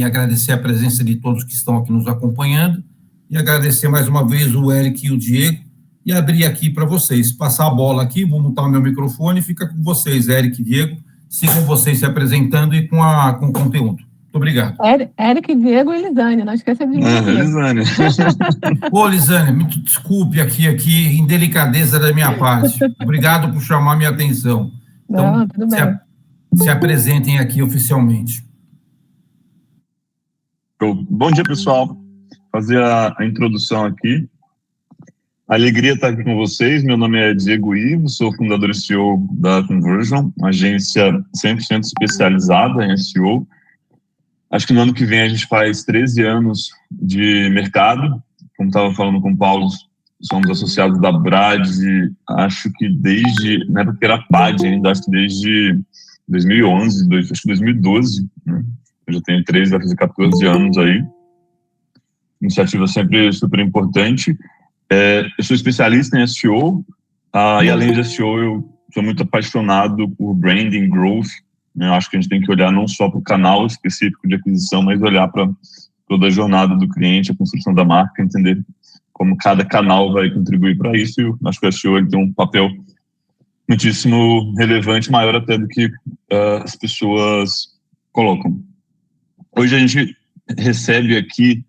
e agradecer a presença de todos que estão aqui nos acompanhando e agradecer mais uma vez o Eric e o Diego e abrir aqui para vocês, passar a bola aqui, vou mutar o meu microfone e fica com vocês, Eric e Diego, sigam vocês se apresentando e com o conteúdo. Muito obrigado. Eric, Diego e Lisane, não esqueça de mim. Lisane. Ô, Lisane, me desculpe aqui, indelicadeza da minha parte. Obrigado por chamar minha atenção. Então, não, tudo bem. Se apresentem aqui oficialmente. Bom dia, pessoal. Fazer a introdução aqui. Alegria estar aqui com vocês. Meu nome é Diego Ivo, sou fundador e CEO da Conversion, uma agência 100% especializada em SEO. Acho que no ano que vem a gente faz 13 anos de mercado. Como estava falando com o Paulo, somos associados da Brad, acho que desde, na época que era PAD ainda, acho que desde 2011, acho que 2012, né? Eu já tenho 13, vai fazer 14 anos aí. Iniciativa sempre super importante. Eu sou especialista em SEO, e além de SEO, eu sou muito apaixonado por branding, growth. Eu acho que a gente tem que olhar não só para o canal específico de aquisição, mas olhar para toda a jornada do cliente, a construção da marca, entender como cada canal vai contribuir para isso. E eu acho que o SEO ele tem um papel muitíssimo relevante, maior até do que as pessoas colocam. Hoje a gente recebe aqui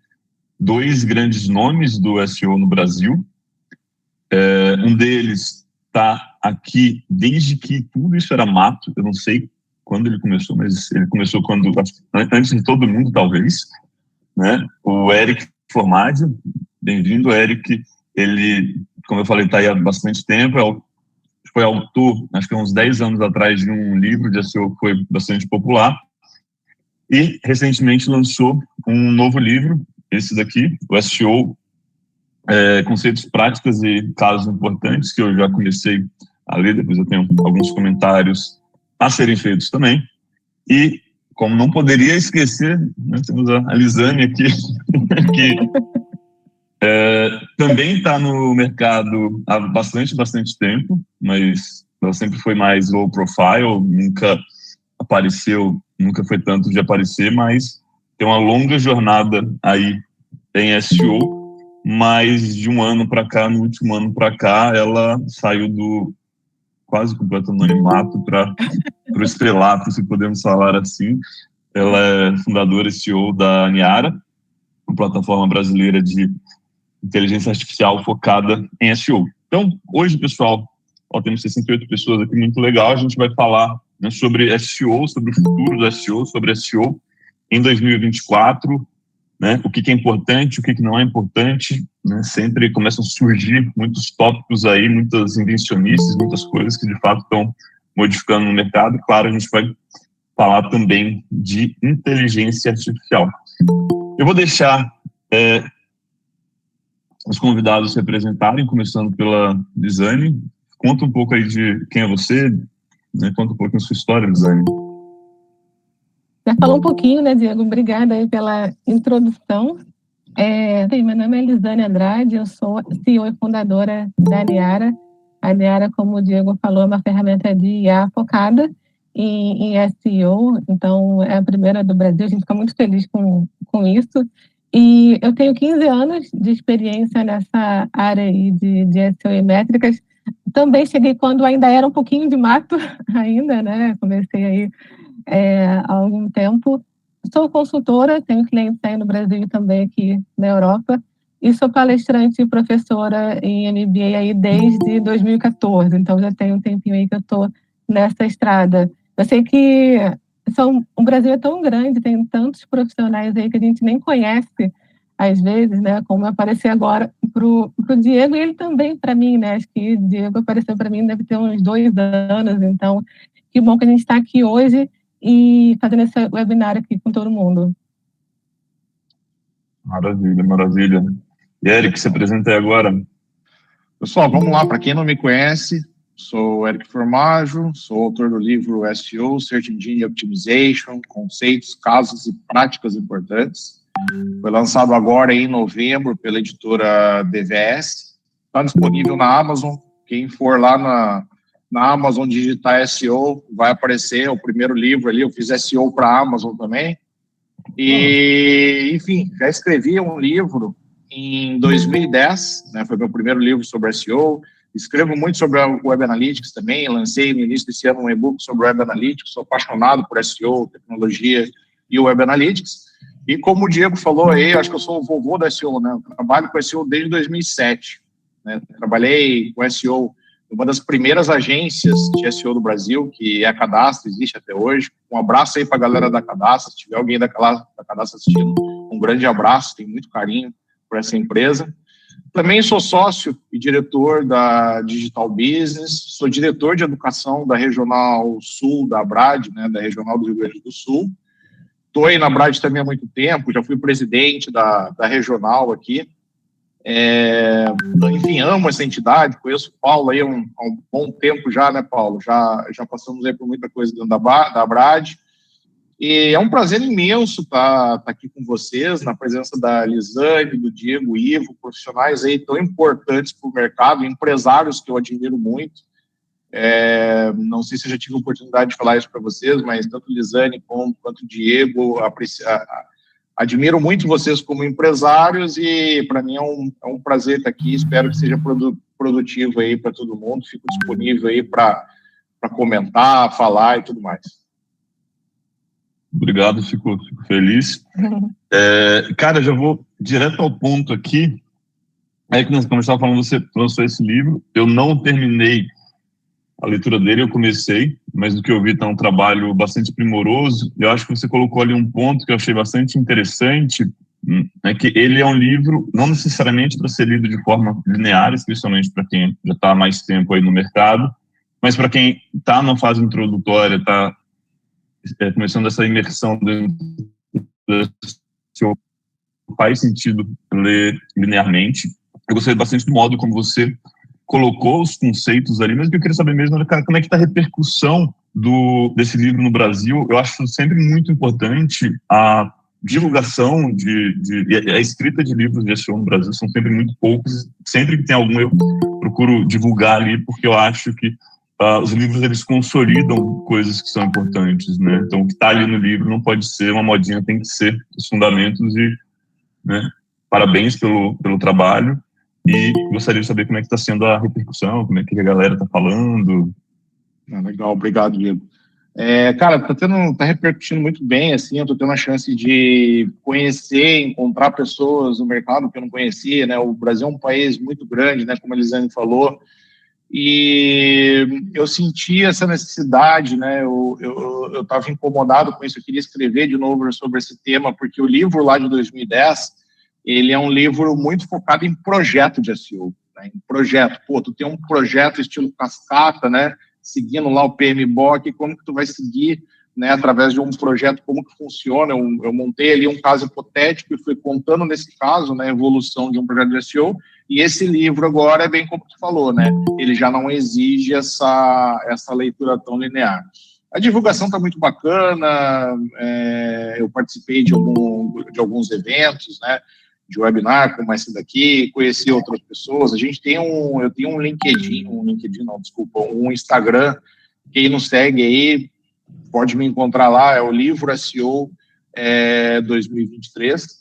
2 grandes nomes do SEO no Brasil. Um deles está aqui desde que tudo isso era mato. Eu não sei quando ele começou, mas ele começou antes de todo mundo, talvez, né? O Eric Formaggio. Bem-vindo, Eric. Ele, como eu falei, está aí há bastante tempo. Foi autor, acho que há uns 10 anos atrás, de um livro de SEO que foi bastante popular. E, recentemente, lançou um novo livro, esse daqui, o SEO, Conceitos Práticos e Casos Importantes, que eu já comecei a ler, depois eu tenho alguns comentários a serem feitos também. E, como não poderia esquecer, né, temos a Lisane aqui, que também está no mercado há bastante tempo, mas ela sempre foi mais low profile, nunca apareceu, nunca foi tanto de aparecer, mas tem uma longa jornada aí em SEO, mas de um ano para cá, no último ano para cá, ela saiu do quase completo anonimato para o estrelato, se podemos falar assim. Ela é fundadora e CEO da Aniara, uma plataforma brasileira de inteligência artificial focada em SEO. Então, hoje, pessoal, temos 68 pessoas aqui, muito legal. A gente vai falar, né, sobre SEO, sobre o futuro do SEO, sobre SEO em 2024, né, o que é importante, o que não é importante, né, sempre começam a surgir muitos tópicos aí, muitas invencionistas, muitas coisas que de fato estão modificando no mercado. Claro, a gente vai falar também de inteligência artificial. Eu vou deixar os convidados se apresentarem, começando pela Lisane. Conta um pouco aí de quem é você, né, conta um pouco da sua história, Lisane. Já falou um pouquinho, né, Diego? Obrigada aí pela introdução. Meu nome é Lisane Andrade, eu sou CEO e fundadora da Aniara. A Aniara, como o Diego falou, é uma ferramenta de IA focada em SEO, então é a primeira do Brasil, a gente fica muito feliz com isso. E eu tenho 15 anos de experiência nessa área aí de SEO e métricas. Também cheguei quando ainda era um pouquinho de mato, ainda, né? Comecei aí há algum tempo. Sou consultora, tenho clientes aí no Brasil e também aqui na Europa. E sou palestrante e professora em MBA aí desde 2014. Então, já tem um tempinho aí que eu estou nessa estrada. Eu sei que o Brasil é tão grande, tem tantos profissionais aí que a gente nem conhece, às vezes, né? Como aparecer agora para o Diego e ele também para mim, né? Acho que o Diego apareceu para mim deve ter uns 2 anos. Então, que bom que a gente está aqui hoje e fazendo esse webinar aqui com todo mundo. Maravilha, maravilha. E Eric, se apresenta aí agora. Pessoal, vamos lá. Para quem não me conhece, sou Eric Formaggio, sou autor do livro SEO, Search Engine Optimization, Conceitos, Casos e Práticas Importantes. Foi lançado agora em novembro pela editora DVS. Está disponível na Amazon. Quem for lá na Amazon digitar SEO, vai aparecer o primeiro livro ali. Eu fiz SEO para a Amazon também. E, enfim, já escrevi um livro em 2010, né, foi meu primeiro livro sobre SEO. Escrevo muito sobre a Web Analytics também, lancei no início desse ano um e-book sobre Web Analytics, sou apaixonado por SEO, tecnologia e Web Analytics. E como o Diego falou aí, acho que eu sou o vovô da SEO, né? Eu trabalho com SEO desde 2007, né? Trabalhei com SEO em uma das primeiras agências de SEO do Brasil, que é a Cadastro, existe até hoje. Um abraço aí para a galera da Cadastro, se tiver alguém da Cadastro assistindo, um grande abraço, tenho muito carinho por essa empresa. Também sou sócio e diretor da Digital Business, sou diretor de educação da Regional Sul da Abrad, né, da Regional do Rio Grande do Sul. Estou aí na Abrad também há muito tempo, já fui presidente da regional aqui. Enfim, amo essa entidade, conheço o Paulo aí há um bom tempo já, né, Paulo? Já passamos aí por muita coisa dentro da Abrad. E é um prazer imenso estar aqui com vocês, na presença da Lisane, do Diego, Ivo, profissionais aí tão importantes para o mercado, empresários que eu admiro muito. Não sei se eu já tive a oportunidade de falar isso para vocês, mas tanto Lisane quanto Diego, admiro muito vocês como empresários e para mim é um prazer estar aqui, espero que seja produtivo aí para todo mundo, fico disponível aí para comentar, falar e tudo mais. Obrigado, fico feliz. Cara, já vou direto ao ponto aqui. Aí que como eu estava falando, você lançou esse livro, eu não terminei a leitura dele, eu comecei, mas do que eu vi está um trabalho bastante primoroso. Eu acho que você colocou ali um ponto que eu achei bastante interessante, é que ele é um livro, não necessariamente para ser lido de forma linear, especialmente para quem já está há mais tempo aí no mercado, mas para quem está numa fase introdutória, está começando essa imersão dentro faz sentido ler linearmente. Eu gostei bastante do modo como você colocou os conceitos ali, mas o que eu queria saber mesmo era, cara, como é que está a repercussão desse livro no Brasil. Eu acho sempre muito importante a divulgação e a escrita de livros de SEO no Brasil são sempre muito poucos. Sempre que tem algum, eu procuro divulgar ali, porque eu acho que os livros, eles consolidam coisas que são importantes, né? Então, o que está ali no livro não pode ser uma modinha, tem que ser os fundamentos e, né, parabéns pelo trabalho. E gostaria de saber como é que está sendo a repercussão, como é que a galera está falando. Legal, obrigado, Diego. Cara, tá repercutindo muito bem, assim, eu tô tendo a chance de conhecer, encontrar pessoas no mercado que eu não conhecia, né? O Brasil é um país muito grande, né? Como a Elisane falou, e eu senti essa necessidade, né? Eu estava incomodado com isso, eu queria escrever de novo sobre esse tema, porque o livro lá de 2010, ele é um livro muito focado em projeto de SEO, né? Em projeto. Pô, tu tem um projeto estilo cascata, né? Seguindo lá o PMBOK, como que tu vai seguir, né? Através de um projeto, como que funciona? Eu montei ali um caso hipotético e fui contando nesse caso, né? A evolução de um projeto de SEO. E esse livro agora é bem como tu falou, né? Ele já não exige essa leitura tão linear. A divulgação está muito bacana, eu participei de alguns eventos, né? De webinar, como esse daqui, conheci outras pessoas. Eu tenho um Instagram, quem não segue aí, pode me encontrar lá, é o Livro SEO 2023.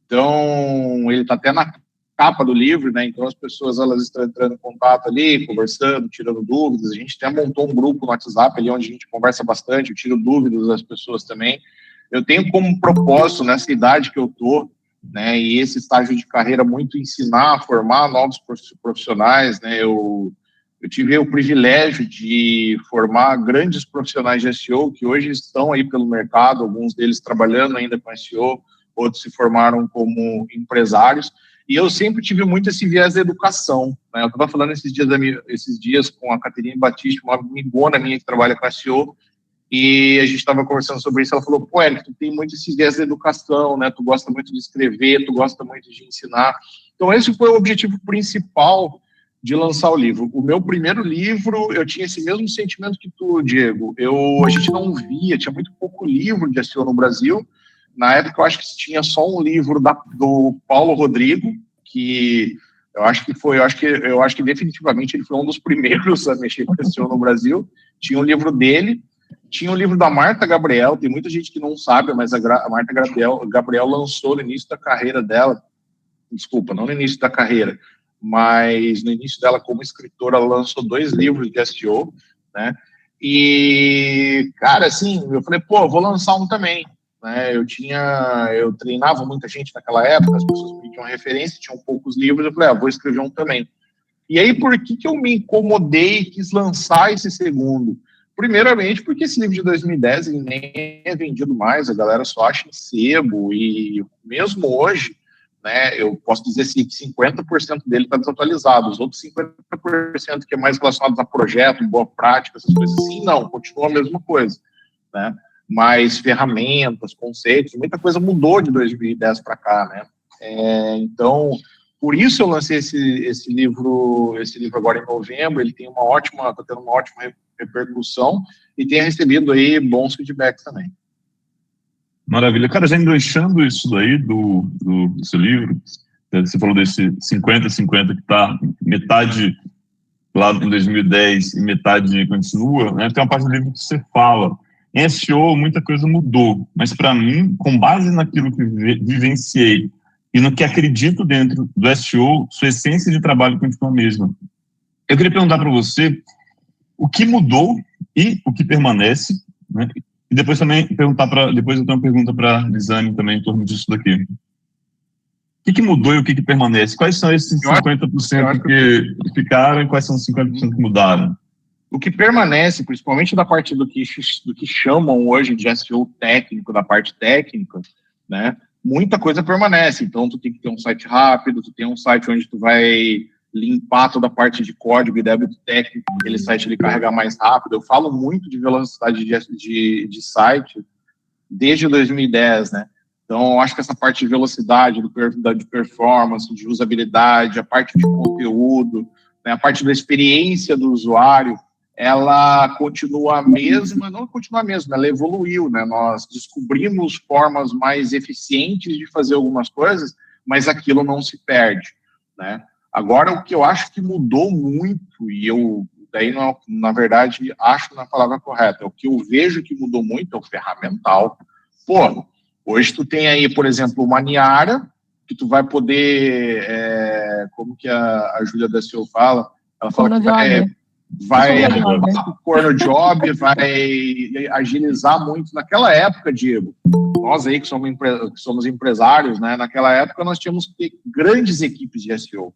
Então, ele está até na capa do livro, né? Então, as pessoas, elas estão entrando em contato ali, conversando, tirando dúvidas. A gente até montou um grupo no WhatsApp ali, onde a gente conversa bastante, eu tiro dúvidas das pessoas também. Eu tenho como propósito, nessa idade que eu estou, né, e esse estágio de carreira, muito ensinar, formar novos profissionais, né? Eu tive o privilégio de formar grandes profissionais de SEO que hoje estão aí pelo mercado, alguns deles trabalhando ainda com SEO, outros se formaram como empresários, e eu sempre tive muito esse viés da educação, né? Eu estava falando esses dias com a Caterine Batista, uma amigona minha que trabalha com SEO, e a gente estava conversando sobre isso, ela falou, pô, Eric, tu tem muito esse viés da educação, né? Tu gosta muito de escrever, tu gosta muito de ensinar. Então, esse foi o objetivo principal de lançar o livro. O meu primeiro livro, eu tinha esse mesmo sentimento que tu, Diego. A gente não via, tinha muito pouco livro de SEO no Brasil. Na época, eu acho que tinha só um livro do Paulo Rodrigo, que eu acho que definitivamente ele foi um dos primeiros a mexer com SEO no Brasil. Tinha um livro dele, tinha o livro da Marta Gabriel, tem muita gente que não sabe, mas a Marta Gabriel lançou no início da carreira dela, desculpa, não no início da carreira, mas no início dela como escritora, ela lançou 2 livros de SEO, né? E, cara, assim, eu falei, pô, vou lançar um também, né? Eu treinava muita gente naquela época, as pessoas pediam referência, tinham poucos livros, eu falei, vou escrever um também. E aí, por que eu me incomodei e quis lançar esse segundo? Primeiramente, porque esse livro de 2010 ele nem é vendido mais, a galera só acha em sebo, e mesmo hoje, né, eu posso dizer assim, que 50% dele está desatualizado, os outros 50% que é mais relacionados a projeto, boa prática, essas coisas assim, não, continua a mesma coisa, né, mas ferramentas, conceitos, muita coisa mudou de 2010 para cá, né, então, por isso eu lancei esse livro agora em novembro, ele tem está tendo uma ótima repercussão e tem recebido aí bons feedbacks também. Maravilha. Cara, já enganchando isso daí do seu livro, você falou desse 50-50 que está metade lá em 2010 e metade continua, né? Tem uma parte do livro que você fala. Em SEO, muita coisa mudou, mas para mim, com base naquilo que vivenciei e no que acredito dentro do SEO, sua essência de trabalho continua a mesma. Eu queria perguntar para você o que mudou e o que permanece, né? E depois também depois eu tenho uma pergunta para a Lisane também em torno disso daqui. O que mudou e o que permanece? Quais são esses 50% que ficaram e quais são os 50% que mudaram? O que permanece, principalmente da parte do que chamam hoje de SEO técnico, da parte técnica, né? Muita coisa permanece. Então, tu tem que ter um site rápido, tu tem um site onde tu vai limpar toda a parte de código e débito técnico, aquele site ele carregar mais rápido. Eu falo muito de velocidade de site desde 2010, né? Então, eu acho que essa parte de velocidade, de performance, de usabilidade, a parte de conteúdo, né, a parte da experiência do usuário, ela continua a mesma, não continua a mesma, ela evoluiu, né? Nós descobrimos formas mais eficientes de fazer algumas coisas, mas aquilo não se perde, né? Agora, o que eu acho que mudou muito, e eu, daí, não, na verdade, acho na palavra correta, o que eu vejo que mudou muito é o ferramental. Pô, hoje tu tem aí, por exemplo, uma Niara, que tu vai poder, como que a Júlia da SEO fala? Ela fala que vai pôr no job, vai agilizar muito. Naquela época, Diego, nós aí que somos empresários, né? Naquela época nós tínhamos que ter grandes equipes de SEO,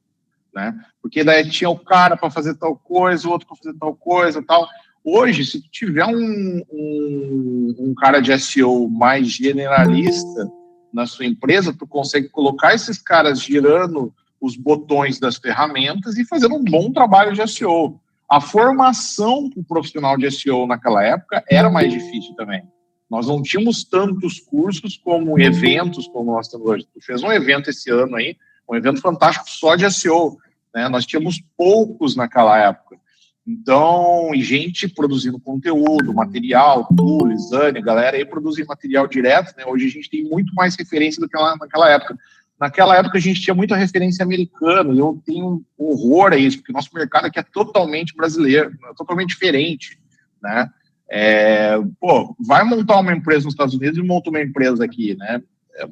né? Porque daí tinha o cara para fazer tal coisa, o outro para fazer tal coisa, tal. Hoje, se tu tiver um cara de SEO mais generalista na sua empresa, tu consegue colocar esses caras girando os botões das ferramentas e fazendo um bom trabalho de SEO. A formação para o profissional de SEO naquela época era mais difícil também. Nós não tínhamos tantos cursos como eventos como nós temos hoje. Tu fez um evento esse ano aí, um evento fantástico só de SEO, né? Nós tínhamos poucos naquela época. Então, e gente produzindo conteúdo, material, tu, Lisane, galera aí produzindo material direto, né? Hoje a gente tem muito mais referência do que naquela época. Naquela época a gente tinha muita referência americana, e eu tenho horror a isso, porque o nosso mercado aqui é totalmente brasileiro, é totalmente diferente, né? Vai montar uma empresa nos Estados Unidos e monta uma empresa aqui, né?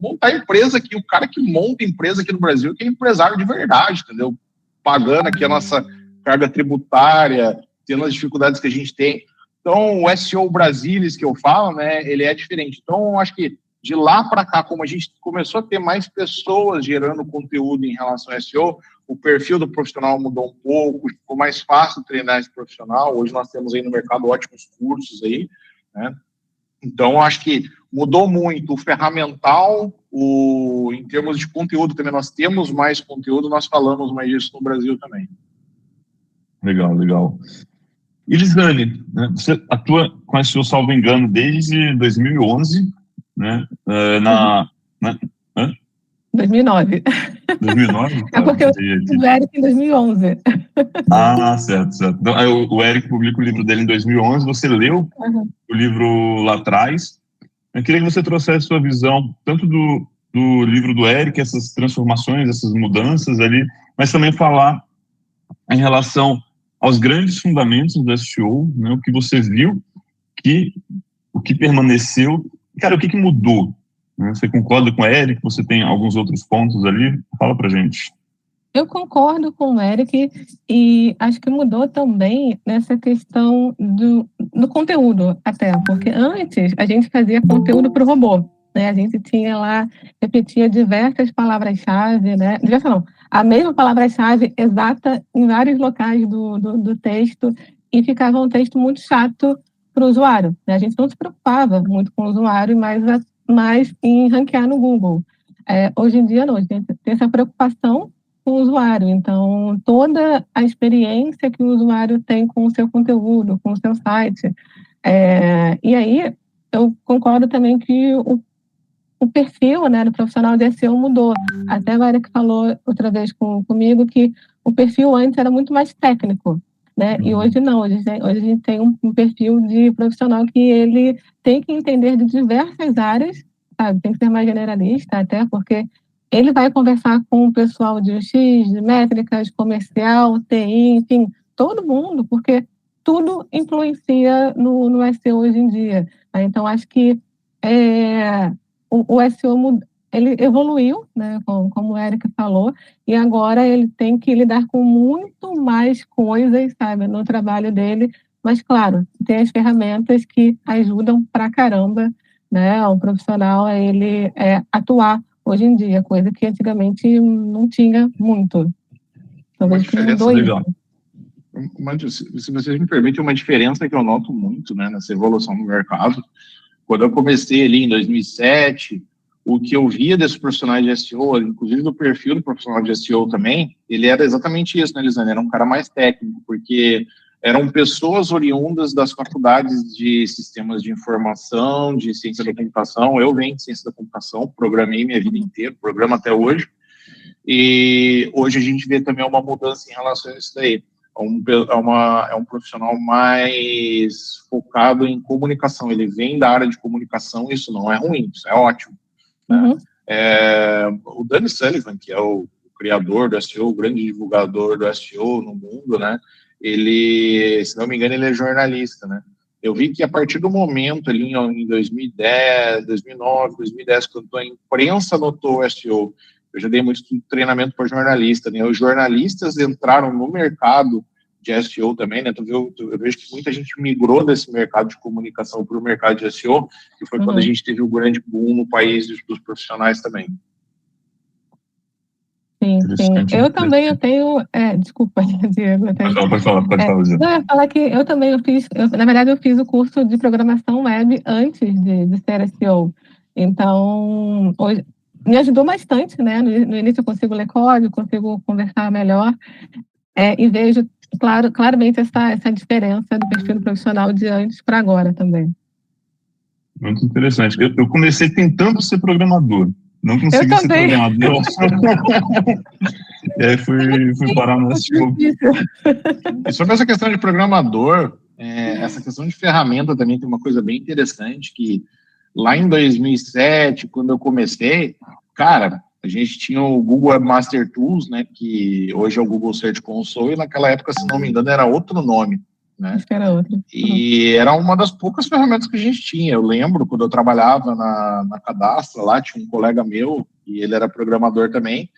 Montar empresa aqui, o cara que monta empresa aqui no Brasil, que é empresário de verdade, entendeu? Pagando aqui a nossa carga tributária, tendo as dificuldades que a gente tem. Então, o SEO Brasilis que eu falo, né, ele é diferente. Então, eu acho que de lá para cá, como a gente começou a ter mais pessoas gerando conteúdo em relação ao SEO, o perfil do profissional mudou um pouco, ficou mais fácil treinar esse profissional. Hoje nós temos aí no mercado ótimos cursos aí, né? Então, acho que mudou muito o ferramental, em termos de conteúdo também, nós temos mais conteúdo, nós falamos mais disso no Brasil também. Legal, legal. E Lisane, né, você atua com SEO, salvo engano, desde 2011, né? 2009. 2009? É porque eu fiz o Eric em 2011. Ah, certo. Então, o Eric publica o livro dele em 2011, você leu o livro lá atrás. Eu queria que você trouxesse sua visão, tanto do livro do Eric, essas transformações, essas mudanças ali, mas também falar em relação aos grandes fundamentos do SEO, né, o que você viu o que permaneceu, cara, o que mudou? Você concorda com o Eric? Você tem alguns outros pontos ali? Fala pra gente. Eu concordo com o Eric e acho que mudou também nessa questão do conteúdo até, porque antes a gente fazia conteúdo para o robô, né? A gente tinha lá, repetia diversas palavras-chave, né? Diversas não, a mesma palavra-chave exata em vários locais do texto e ficava um texto muito chato para o usuário, né? A gente não se preocupava muito com o usuário, mas em ranquear no Google. Hoje em dia não, a gente tem essa preocupação com o usuário. Então, toda a experiência que o usuário tem com o seu conteúdo, com o seu site. E aí, eu concordo também que o perfil, né, do profissional de SEO mudou. Até agora que falou outra vez comigo que o perfil antes era muito mais técnico, né? E hoje não, hoje a gente tem um perfil de profissional que ele tem que entender de diversas áreas, sabe? Tem que ser mais generalista até, porque ele vai conversar com o pessoal de UX, de métricas, comercial, TI, enfim, todo mundo, porque tudo influencia no SEO hoje em dia. Tá? Então, acho que o SEO ele evoluiu, né, como o Eric falou, e agora ele tem que lidar com muito mais coisas, sabe, no trabalho dele, mas, claro, tem as ferramentas que ajudam pra caramba, né, o profissional ele atuar hoje em dia, coisa que antigamente não tinha muito. Talvez que mudou legal. isso. Se vocês me permitem, uma diferença que eu noto muito, né, nessa evolução do mercado, quando eu comecei ali em 2007, o que eu via desses profissionais de SEO, inclusive do perfil do profissional de SEO também, ele era exatamente isso, né, Lisane? Era um cara mais técnico, porque eram pessoas oriundas das faculdades de sistemas de informação, de ciência da computação. Eu venho de ciência da computação, programei minha vida inteira, programo até hoje, e hoje a gente vê também uma mudança em relação a isso daí. É um profissional mais focado em comunicação, ele vem da área de comunicação, isso não é ruim, isso é ótimo. Uhum. O Danny Sullivan, que é o criador do SEO, o grande divulgador do SEO no mundo, né, ele, se não me engano, ele é jornalista, né. Eu vi que a partir do momento ali em 2010, 2009, 2010, quando a imprensa notou o SEO, eu já dei muito treinamento para jornalista, né, os jornalistas entraram no mercado de SEO também, né, eu vejo que muita gente migrou desse mercado de comunicação para o mercado de SEO, que foi quando a gente teve o grande boom no país dos profissionais também. Sim. Eu também tenho... desculpa, Diego. Pode falar, Diego. Não, eu ia falar que eu também na verdade, eu fiz o curso de programação web antes de ser SEO. Então, hoje, me ajudou bastante, né? No início eu consigo ler código, consigo conversar melhor, e vejo claramente essa diferença do perfil do profissional de antes para agora também. Muito interessante. Eu comecei tentando ser programador. Não consegui ser programador. E aí fui parar no SEO. E sobre essa questão de programador, essa questão de ferramenta também tem uma coisa bem interessante, que lá em 2007, quando eu comecei, cara, a gente tinha o Google Webmaster Tools, né, que hoje é o Google Search Console, e naquela época, se não me engano, era outro nome, né? Acho que era outro. E era uma das poucas ferramentas que a gente tinha. Eu lembro, quando eu trabalhava na Cadastra, lá tinha um colega meu, e ele era programador também,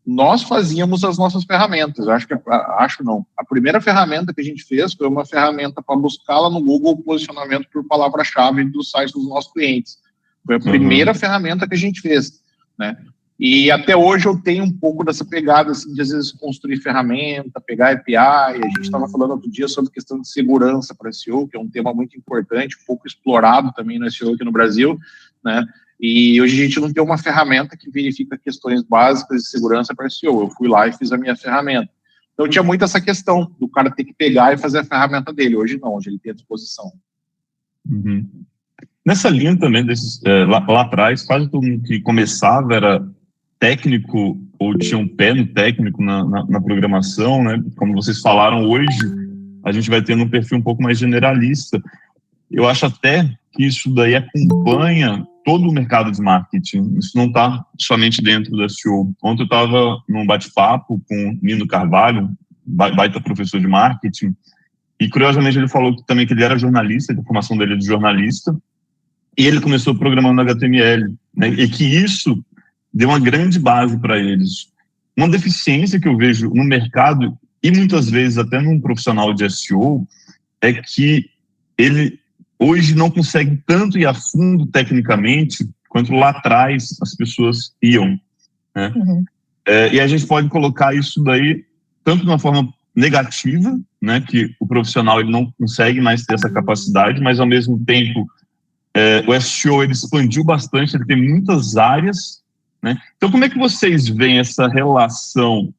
nós fazíamos as nossas ferramentas. A primeira ferramenta que a gente fez foi uma ferramenta para buscá-la no Google, o posicionamento por palavra-chave dos sites dos nossos clientes. Foi a primeira ferramenta que a gente fez, né? E até hoje eu tenho um pouco dessa pegada, assim, de às vezes construir ferramenta, pegar API. A gente estava falando outro dia sobre questão de segurança para SEO, que é um tema muito importante, pouco explorado também no SEO aqui no Brasil, né? E hoje a gente não tem uma ferramenta que verifica questões básicas de segurança para SEO. Eu fui lá e fiz a minha ferramenta. Então tinha muito essa questão do cara ter que pegar e fazer a ferramenta dele. Hoje não, hoje ele tem à disposição. Uhum. Nessa linha também, lá atrás, quase todo mundo que começava era técnico ou tinha um pé no técnico na programação, né? Como vocês falaram, hoje a gente vai tendo um perfil um pouco mais generalista. Eu acho até que isso daí acompanha todo o mercado de marketing. Isso não está somente dentro da SEO. Ontem eu estava num bate-papo com o Nino Carvalho, baita professor de marketing, E, curiosamente, ele falou também que ele era jornalista, a formação dele é de jornalista, e ele começou programando HTML, né? E que isso deu uma grande base para eles. Uma deficiência que eu vejo no mercado, e muitas vezes até num profissional de SEO, é que ele hoje não consegue tanto ir a fundo tecnicamente quanto lá atrás as pessoas iam, né? Uhum. E a gente pode colocar isso daí tanto de uma forma negativa, né, que o profissional ele não consegue mais ter essa capacidade, mas ao mesmo tempo o SEO ele expandiu bastante, ele tem muitas áreas, né? Então como é que vocês veem essa relação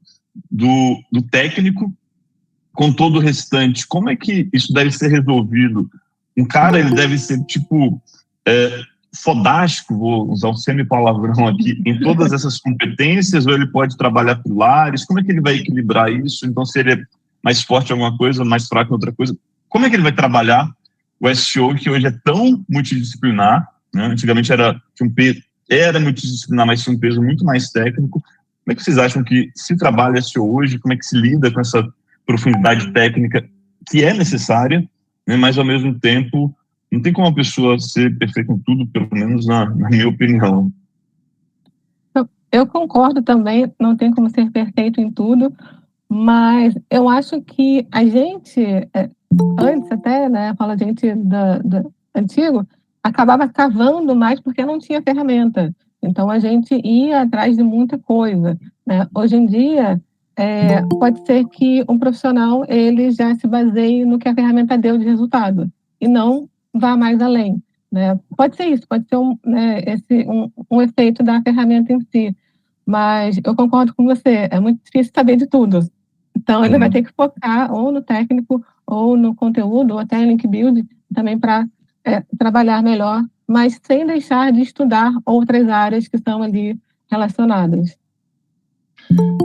do técnico com todo o restante? Como é que isso deve ser resolvido? Um cara, ele deve ser, tipo, fodástico, vou usar um semi-palavrão aqui, em todas essas competências, ou ele pode trabalhar pilares? Como é que ele vai equilibrar isso? Então, se ele é mais forte em alguma coisa, mais fraco em outra coisa, como é que ele vai trabalhar o SEO, que hoje é tão multidisciplinar, né? Antigamente era multidisciplinar, mas tinha um peso muito mais técnico. Como é que vocês acham que se trabalha SEO hoje? Como é que se lida com essa profundidade técnica que é necessária, né, mas ao mesmo tempo não tem como uma pessoa ser perfeita em tudo, pelo menos na minha opinião. Eu concordo também, não tem como ser perfeito em tudo, mas eu acho que a gente, antes até, né, fala a gente do antigo, acabava cavando mais porque não tinha ferramenta. Então a gente ia atrás de muita coisa, né? Hoje em dia, pode ser que um profissional ele já se baseie no que a ferramenta deu de resultado e não vá mais além, né? Pode ser isso, pode ser um efeito da ferramenta em si, mas eu concordo com você, é muito difícil saber de tudo. Então ele vai ter que focar ou no técnico, ou no conteúdo, ou até em link build, também para trabalhar melhor, mas sem deixar de estudar outras áreas que são ali relacionadas.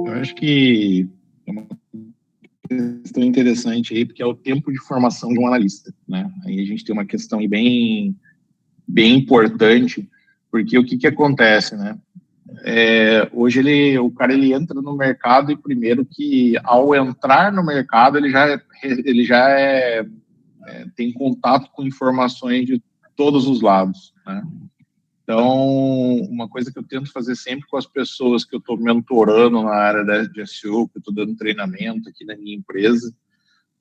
Eu acho que é uma questão interessante aí, porque é o tempo de formação de um analista, né? Aí a gente tem uma questão aí bem importante, porque o que acontece, né? Hoje o cara entra no mercado e primeiro que ao entrar no mercado ele já tem contato com informações de todos os lados, né? Então, uma coisa que eu tento fazer sempre com as pessoas que eu estou mentorando na área de SEO, que eu estou dando treinamento aqui na minha empresa,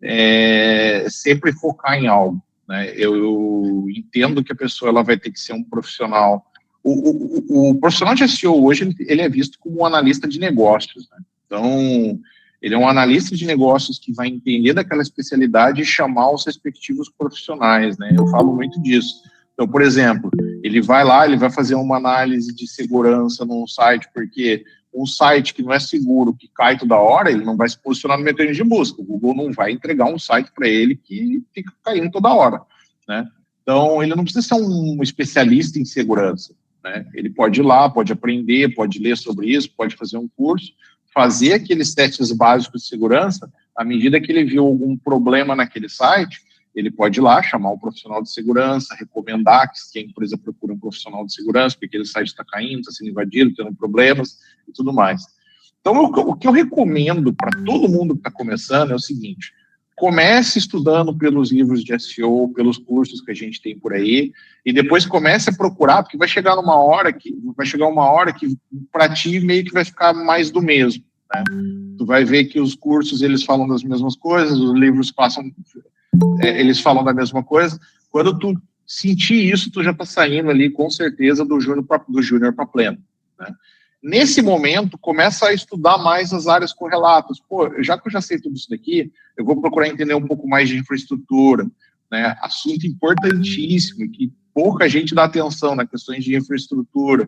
é sempre focar em algo, né? Eu entendo que a pessoa ela vai ter que ser um profissional. O profissional de SEO hoje ele é visto como um analista de negócios, né? Então, ele é um analista de negócios que vai entender daquela especialidade e chamar os respectivos profissionais, né? Eu falo muito disso. Então, por exemplo, ele vai lá, ele vai fazer uma análise de segurança num site, porque um site que não é seguro, que cai toda hora, ele não vai se posicionar no mecanismo de busca. O Google não vai entregar um site para ele que fica caindo toda hora, né? Então, ele não precisa ser um especialista em segurança, né? Ele pode ir lá, pode aprender, pode ler sobre isso, pode fazer um curso, fazer aqueles testes básicos de segurança. À medida que ele viu algum problema naquele site, ele pode ir lá, chamar um profissional de segurança, recomendar que a empresa procure um profissional de segurança, porque aquele site está caindo, está sendo invadido, tendo problemas e tudo mais. Então, o que eu recomendo para todo mundo que está começando é o seguinte: comece estudando pelos livros de SEO, pelos cursos que a gente tem por aí, e depois comece a procurar, porque vai chegar uma hora que para ti meio que vai ficar mais do mesmo, né? Tu vai ver que os cursos eles falam das mesmas coisas, os livros eles falam da mesma coisa. Quando tu sentir isso, tu já está saindo ali com certeza do júnior para pleno, né? Nesse momento, começa a estudar mais as áreas correlatas. Pô, já que eu já sei tudo isso daqui, eu vou procurar entender um pouco mais de infraestrutura, né? Assunto importantíssimo, que pouca gente dá atenção nas questões de infraestrutura.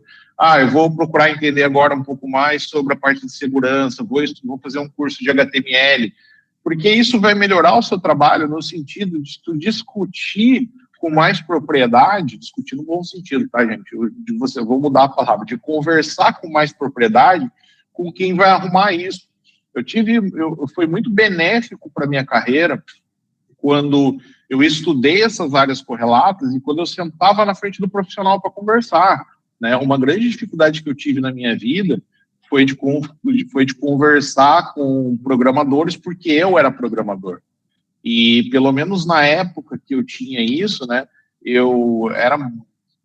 Eu vou procurar entender agora um pouco mais sobre a parte de segurança, vou fazer um curso de HTML, porque isso vai melhorar o seu trabalho no sentido de tu discutir com mais propriedade, discutir no bom sentido, tá, gente? Eu vou mudar a palavra, de conversar com mais propriedade com quem vai arrumar isso. Foi muito benéfico para minha carreira quando eu estudei essas áreas correlatas e quando eu sentava na frente do profissional para conversar, né? Uma grande dificuldade que eu tive na minha vida foi de conversar com programadores, porque eu era programador. E pelo menos na época que eu tinha isso, né, eu era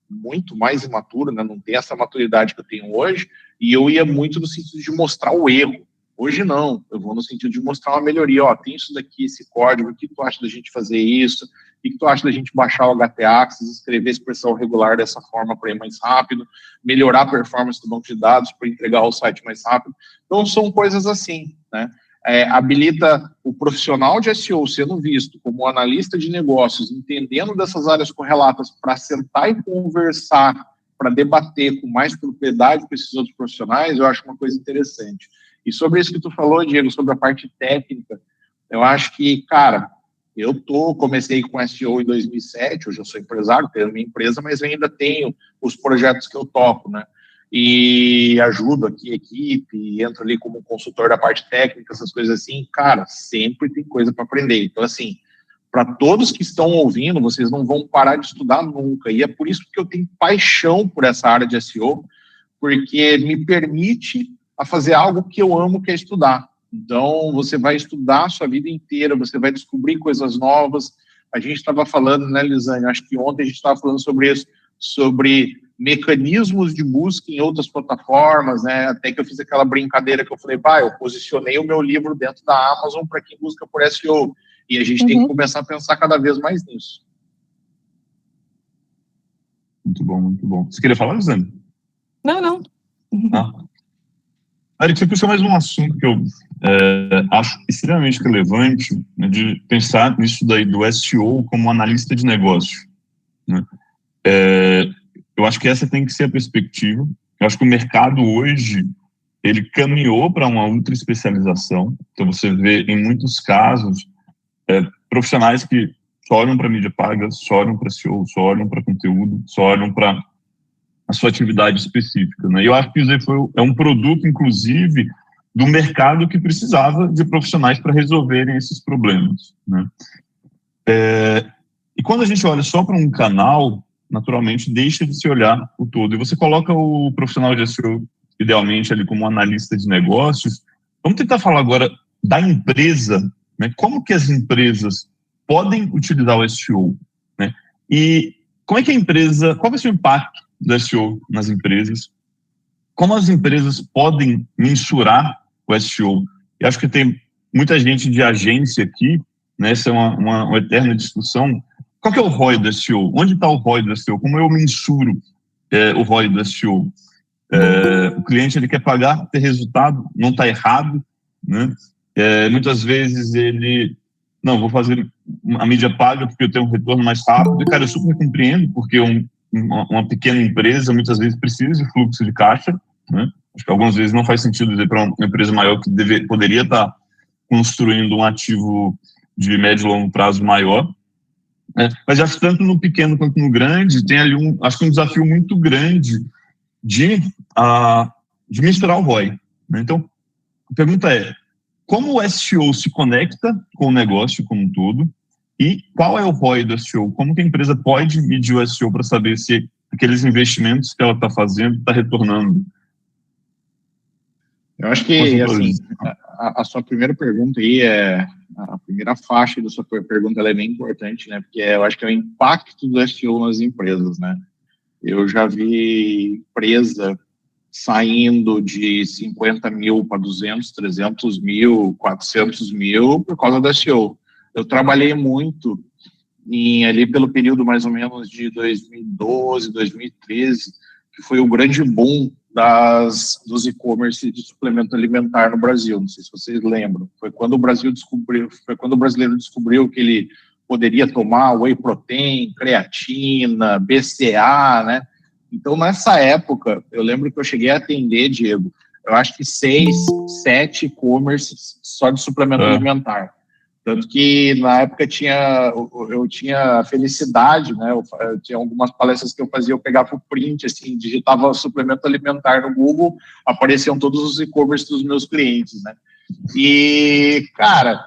muito mais imaturo, né, não tem essa maturidade que eu tenho hoje, e eu ia muito no sentido de mostrar o erro. Hoje não, eu vou no sentido de mostrar uma melhoria. Ó, tem isso daqui, esse código, o que tu acha da gente fazer isso? O que tu acha da gente baixar o HT-Access, escrever expressão regular dessa forma para ir mais rápido, melhorar a performance do banco de dados para entregar o site mais rápido? Então, são coisas assim, né? Habilita o profissional de SEO sendo visto como analista de negócios, entendendo dessas áreas correlatas para sentar e conversar, para debater com mais propriedade com esses outros profissionais, eu acho uma coisa interessante. E sobre isso que tu falou, Diego, sobre a parte técnica, eu acho que, cara, comecei com SEO em 2007, hoje eu sou empresário, tenho minha empresa, mas eu ainda tenho os projetos que eu toco, né? E ajudo aqui a equipe, entro ali como consultor da parte técnica, essas coisas assim, cara, sempre tem coisa para aprender. Então, assim, para todos que estão ouvindo, vocês não vão parar de estudar nunca, e é por isso que eu tenho paixão por essa área de SEO, porque me permite a fazer algo que eu amo, que é estudar. Então, você vai estudar a sua vida inteira, você vai descobrir coisas novas. A gente estava falando, né, Lisane, acho que ontem a gente estava falando sobre isso, sobre mecanismos de busca em outras plataformas, né? Até que eu fiz aquela brincadeira que eu falei, eu posicionei o meu livro dentro da Amazon para quem busca por SEO. E a gente tem que começar a pensar cada vez mais nisso. Muito bom, muito bom. Você queria falar, Lisane? Não. Eric, você puxou mais um assunto que eu acho extremamente relevante, né, de pensar nisso daí do SEO como analista de negócio, né? Eu acho que essa tem que ser a perspectiva. Eu acho que o mercado hoje, ele caminhou para uma ultra especialização. Então, você vê, em muitos casos, profissionais que só olham para mídia paga, só olham para SEO, só olham para conteúdo, só olham para a sua atividade específica, né? E eu acho que isso é um produto, inclusive, do mercado que precisava de profissionais para resolverem esses problemas, né? E quando a gente olha só para um canal, naturalmente deixa de se olhar o todo. E você coloca o profissional de SEO, idealmente, ali como analista de negócios. Vamos tentar falar agora da empresa, né? Como que as empresas podem utilizar o SEO, né? E como é que qual vai ser o impacto do SEO nas empresas? Como as empresas podem mensurar o SEO? Eu acho que tem muita gente de agência aqui, né? Essa é uma eterna discussão. Qual que é o ROI do SEO? Onde está o ROI do SEO? Como eu mensuro o ROI do SEO? O cliente ele quer pagar, ter resultado, não está errado, né? Muitas vezes ele, não, vou fazer a mídia paga porque eu tenho um retorno mais rápido. E, cara, eu super compreendo, porque uma pequena empresa muitas vezes precisa de fluxo de caixa, né? Acho que algumas vezes não faz sentido dizer para uma empresa maior que poderia estar construindo um ativo de médio e longo prazo maior. Mas acho que tanto no pequeno quanto no grande tem ali acho que um desafio muito grande de misturar o ROI, né? Então, a pergunta é, como o SEO se conecta com o negócio como um todo e qual é o ROI do SEO? Como que a empresa pode medir o SEO para saber se aqueles investimentos que ela está fazendo está retornando? Eu acho que, assim, a sua primeira pergunta aí a primeira faixa da sua pergunta, ela é bem importante, né? Porque eu acho que é o impacto do SEO nas empresas, né? Eu já vi empresa saindo de 50 mil para 200, 300 mil, 400 mil por causa do SEO. Eu trabalhei muito ali pelo período mais ou menos de 2012, 2013, que foi o grande boom dos e-commerce de suplemento alimentar no Brasil. Não sei se vocês lembram. Foi quando o brasileiro descobriu que ele poderia tomar whey protein, creatina, BCA, né? Então, nessa época, eu lembro que eu cheguei a atender, Diego, eu acho que 6, 7 e-commerces só de suplemento alimentar. Tanto que, na época, eu tinha a felicidade, né? Eu tinha algumas palestras que eu fazia, eu pegava o print, assim, digitava suplemento alimentar no Google, apareciam todos os e-commerce dos meus clientes, né? E, cara,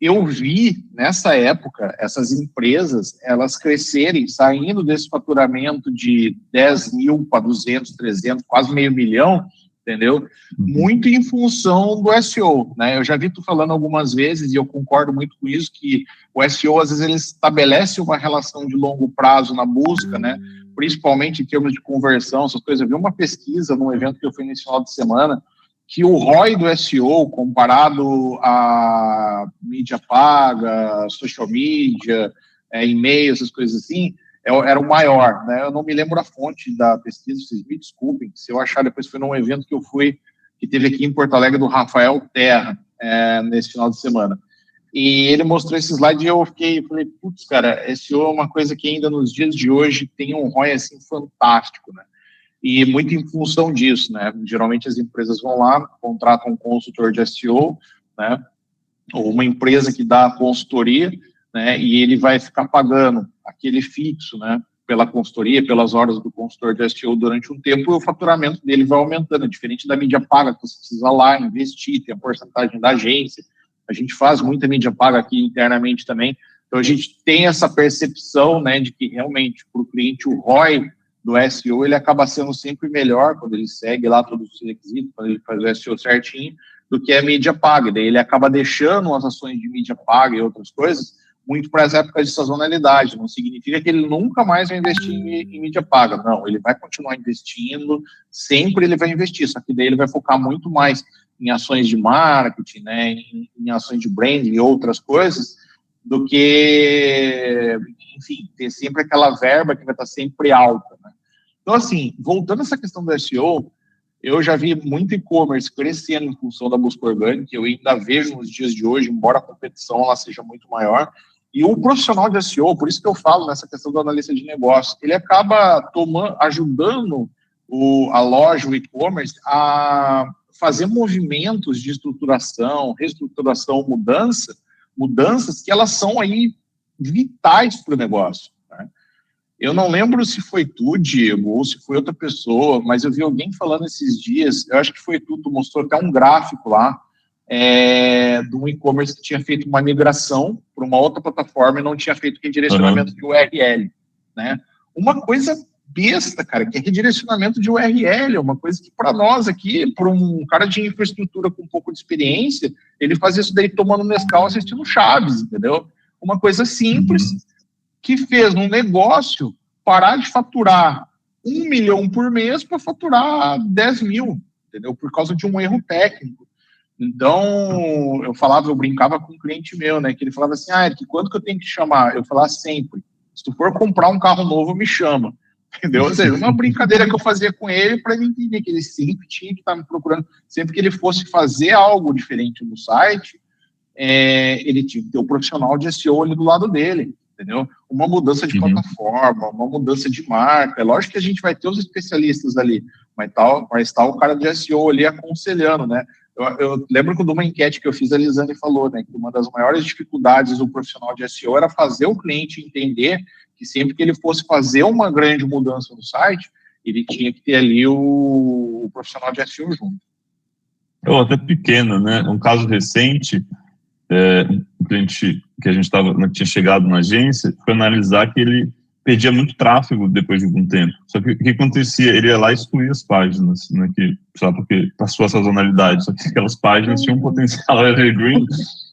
eu vi, nessa época, essas empresas, elas crescerem, saindo desse faturamento de 10 mil para 200, 300, quase meio milhão, entendeu? Muito em função do SEO, né? Eu já vi tu falando algumas vezes, e eu concordo muito com isso, que o SEO, às vezes, ele estabelece uma relação de longo prazo na busca, né? Principalmente em termos de conversão, essas coisas. Eu vi uma pesquisa num evento que eu fui nesse final de semana, que o ROI do SEO, comparado a mídia paga, social media, e-mail, essas coisas assim, era o maior, né? Eu não me lembro a fonte da pesquisa, vocês me desculpem, se eu achar depois foi num evento que eu fui, que teve aqui em Porto Alegre, do Rafael Terra, nesse final de semana. E ele mostrou esse slide e eu falei, putz, cara, SEO é uma coisa que ainda nos dias de hoje tem um ROI, assim, fantástico, né? E muito em função disso, né? Geralmente as empresas vão lá, contratam um consultor de SEO, né? Ou uma empresa que dá consultoria, né? E ele vai ficar pagando aquele fixo, né? Pela consultoria, pelas horas do consultor de SEO durante um tempo, e o faturamento dele vai aumentando, diferente da mídia paga, que você precisa lá investir, tem a porcentagem da agência. A gente faz muita mídia paga aqui internamente também. Então a gente tem essa percepção, né? De que realmente para o cliente o ROI do SEO, ele acaba sendo sempre melhor quando ele segue lá todos os requisitos, quando ele faz o SEO certinho, do que a mídia paga. Daí ele acaba deixando as ações de mídia paga e outras coisas muito para as épocas de sazonalidade. Não significa que ele nunca mais vai investir em mídia paga. Não, ele vai continuar investindo, sempre ele vai investir, só que daí ele vai focar muito mais em ações de marketing, né, em ações de branding e outras coisas, do que, enfim, ter sempre aquela verba que vai estar sempre alta, né? Então, assim, voltando a essa questão do SEO, eu já vi muito e-commerce crescendo em função da busca orgânica, eu ainda vejo nos dias de hoje, embora a competição ela seja muito maior, e o profissional de SEO, por isso que eu falo nessa questão do analista de negócio, ele acaba ajudando a loja, o e-commerce, a fazer movimentos de estruturação, reestruturação, mudanças que elas são aí vitais para o negócio, né? Eu não lembro se foi tu, Diego, ou se foi outra pessoa, mas eu vi alguém falando esses dias, eu acho que foi tu mostrou até um gráfico lá, de um e-commerce que tinha feito uma migração para uma outra plataforma e não tinha feito redirecionamento de URL, né? Uma coisa besta, cara, que é redirecionamento de URL, é uma coisa que para nós aqui, para um cara de infraestrutura com um pouco de experiência, ele faz isso daí tomando Nescau assistindo Chaves, entendeu? Uma coisa simples que fez um negócio parar de faturar 1 milhão por mês para faturar 10 mil, entendeu? Por causa de um erro técnico. Então, eu brincava com um cliente meu, né, que ele falava assim, Eric, quando que eu tenho que chamar? Eu falava sempre, se tu for comprar um carro novo, me chama, entendeu? Ou seja, uma brincadeira que eu fazia com ele para ele entender que ele sempre tinha que estar me procurando, sempre que ele fosse fazer algo diferente no site, ele tinha que ter o profissional de SEO ali do lado dele, entendeu? Uma mudança de plataforma, uma mudança de marca. É lógico que a gente vai ter os especialistas ali, mas tá o cara de SEO ali aconselhando, né? Eu lembro que de uma enquete que eu fiz, a Lisane falou, né, que uma das maiores dificuldades do profissional de SEO era fazer o cliente entender que sempre que ele fosse fazer uma grande mudança no site, ele tinha que ter ali o profissional de SEO junto. Ou até pequeno, né? Um caso recente, um cliente que a gente tinha chegado na agência, foi analisar que ele perdia muito tráfego depois de algum tempo. Só que o que acontecia? Ele ia lá e excluía as páginas, né, só porque passou a sazonalidade, só que aquelas páginas tinham um potencial evergreen,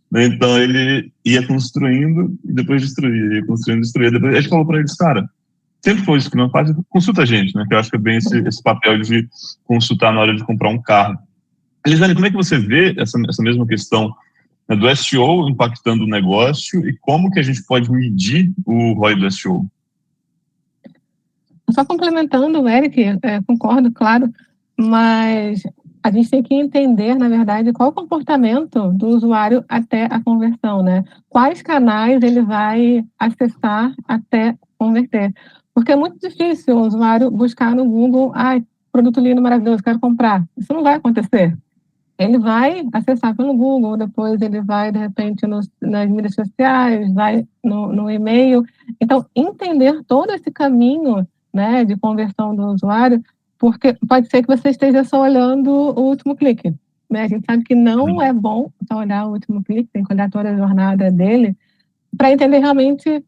né, então ele ia construindo e depois destruía, ia construindo e destruía. Depois a gente falou para eles, cara, sempre foi isso que não faz, consulta a gente, né, que eu acho que é bem esse papel de consultar na hora de comprar um carro. Elisane, como é que você vê essa mesma questão, né, do SEO impactando o negócio e como que a gente pode medir o ROI do SEO? Só complementando o Eric, concordo, claro, mas a gente tem que entender, na verdade, qual o comportamento do usuário até a conversão, né? Quais canais ele vai acessar até converter. Porque é muito difícil o usuário buscar no Google, produto lindo, maravilhoso, quero comprar. Isso não vai acontecer. Ele vai acessar pelo Google, depois ele vai, de repente, nas mídias sociais, vai no e-mail. Então, entender todo esse caminho, né, de conversão do usuário, porque pode ser que você esteja só olhando o último clique, né? A gente sabe que não é bom só olhar o último clique, tem que olhar toda a jornada dele para entender realmente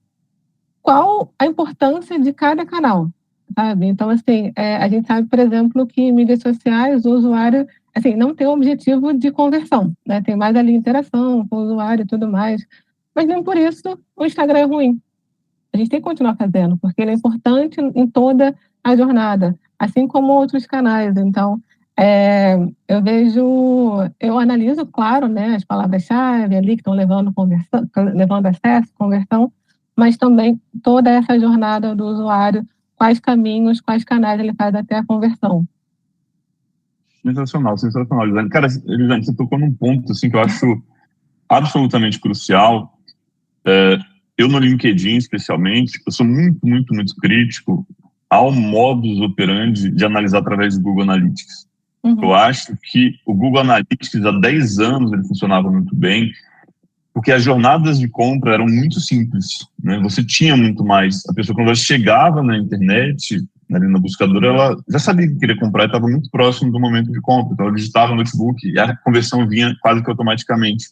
qual a importância de cada canal. sabe? Então, assim, a gente sabe, por exemplo, que em mídias sociais o usuário, assim, não tem o objetivo de conversão, né? Tem mais ali interação com o usuário e tudo mais, mas nem por isso o Instagram é ruim. A gente tem que continuar fazendo, porque ele é importante em toda a jornada, assim como outros canais. Então, eu analiso, claro, né, as palavras-chave ali que estão levando conversão, levando acesso, conversão, mas também toda essa jornada do usuário, quais caminhos, quais canais ele faz até a conversão. Sensacional, sensacional, Elisane. Cara, Elisane, você tocou num ponto assim, que eu acho absolutamente crucial. Eu no LinkedIn, especialmente, eu sou muito, muito, muito crítico ao modus operandi de analisar através do Google Analytics. Eu acho que o Google Analytics, há 10 anos, ele funcionava muito bem, porque as jornadas de compra eram muito simples, né? Você tinha muito mais. A pessoa, quando ela chegava na internet, ali na buscadora, ela já sabia que queria comprar e estava muito próximo do momento de compra. Então, ela digitava no notebook e a conversão vinha quase que automaticamente.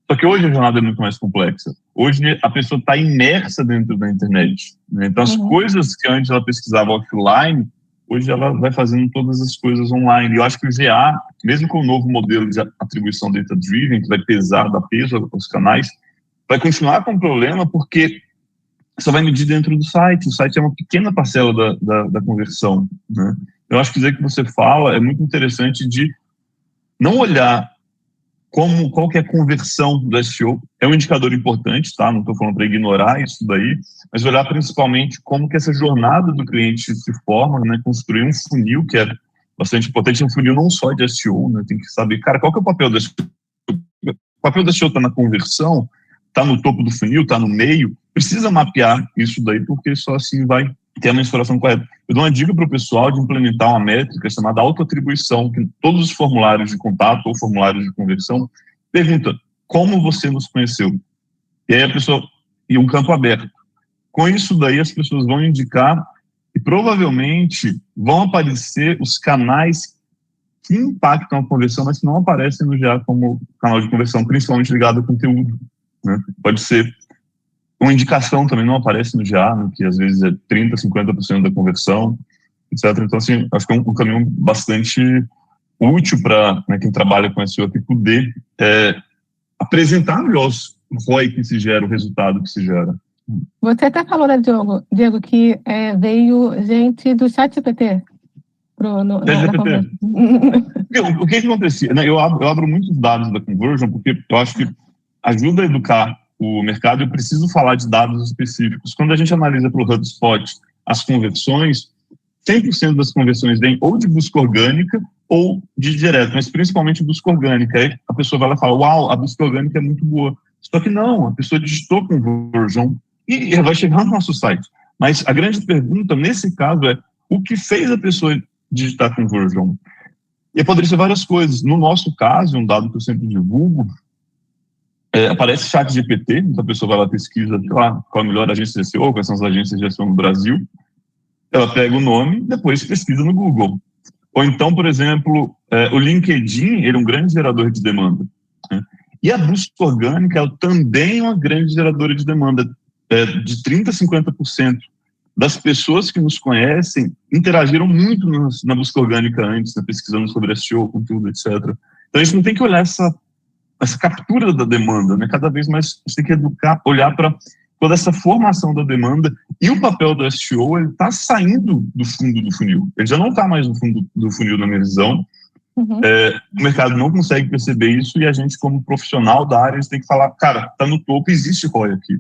Só que hoje a jornada é muito mais complexa. Hoje a pessoa está imersa dentro da internet, né? Então, as coisas que antes ela pesquisava offline, hoje ela vai fazendo todas as coisas online. E eu acho que o GA, mesmo com o novo modelo de atribuição data-driven, que vai pesar, dar peso aos canais, vai continuar com um problema porque só vai medir dentro do site. O site é uma pequena parcela da conversão, né? Eu acho que dizer que você fala é muito interessante de não olhar qual que é a conversão do SEO. É um indicador importante, tá? Não estou falando para ignorar isso daí, mas olhar principalmente como que essa jornada do cliente se forma, né? Construir um funil, que é bastante importante, um funil não só de SEO, né? Tem que saber, cara, qual que é o papel do SEO? O papel do SEO está na conversão, está no topo do funil, está no meio, precisa mapear isso daí, porque só assim vai ter a mensuração correta. Eu dou uma dica para o pessoal de implementar uma métrica chamada autoatribuição, que todos os formulários de contato ou formulários de conversão pergunta como você nos conheceu. E aí a pessoa, e um campo aberto. Com isso daí as pessoas vão indicar e provavelmente vão aparecer os canais que impactam a conversão, mas que não aparecem no GA como canal de conversão, principalmente ligado ao conteúdo, né? Pode ser uma indicação também não aparece no GA, né, que às vezes é 30%, 50% da conversão, etc. Então, assim, acho que é um caminho bastante útil para, né, quem trabalha com SEO aqui poder apresentar melhor o ROI que se gera, o resultado que se gera. Você até falou, né, Diego, que veio gente do ChatGPT. O que acontecia? Eu abro muitos dados da Conversion, porque eu acho que ajuda a educar o mercado. Eu preciso falar de dados específicos. Quando a gente analisa para o HubSpot as conversões, 100% das conversões vêm ou de busca orgânica ou de direto, mas principalmente busca orgânica. Aí a pessoa vai lá e fala, uau, a busca orgânica é muito boa. Só que não, a pessoa digitou Conversion e vai chegar no nosso site. Mas a grande pergunta, nesse caso, é o que fez a pessoa digitar Conversion? E poderia ser várias coisas. No nosso caso, um dado que eu sempre divulgo, aparece ChatGPT, então a pessoa vai lá, pesquisa qual a melhor agência de SEO, quais são as agências de SEO no Brasil, ela pega o nome e depois pesquisa no Google. Ou então, por exemplo, o LinkedIn, ele é um grande gerador de demanda, né? E a busca orgânica também é uma grande geradora de demanda. De 30% a 50% das pessoas que nos conhecem interagiram muito na busca orgânica antes, né, pesquisando sobre SEO, conteúdo, etc. Então, a gente não tem que olhar essa captura da demanda, né? Cada vez mais a gente tem que educar, olhar para toda essa formação da demanda, e o papel do SEO, ele está saindo do fundo do funil. Ele já não está mais no fundo do funil, na minha visão. O mercado não consegue perceber isso, e a gente, como profissional da área, a gente tem que falar, cara, está no topo, existe ROI aqui.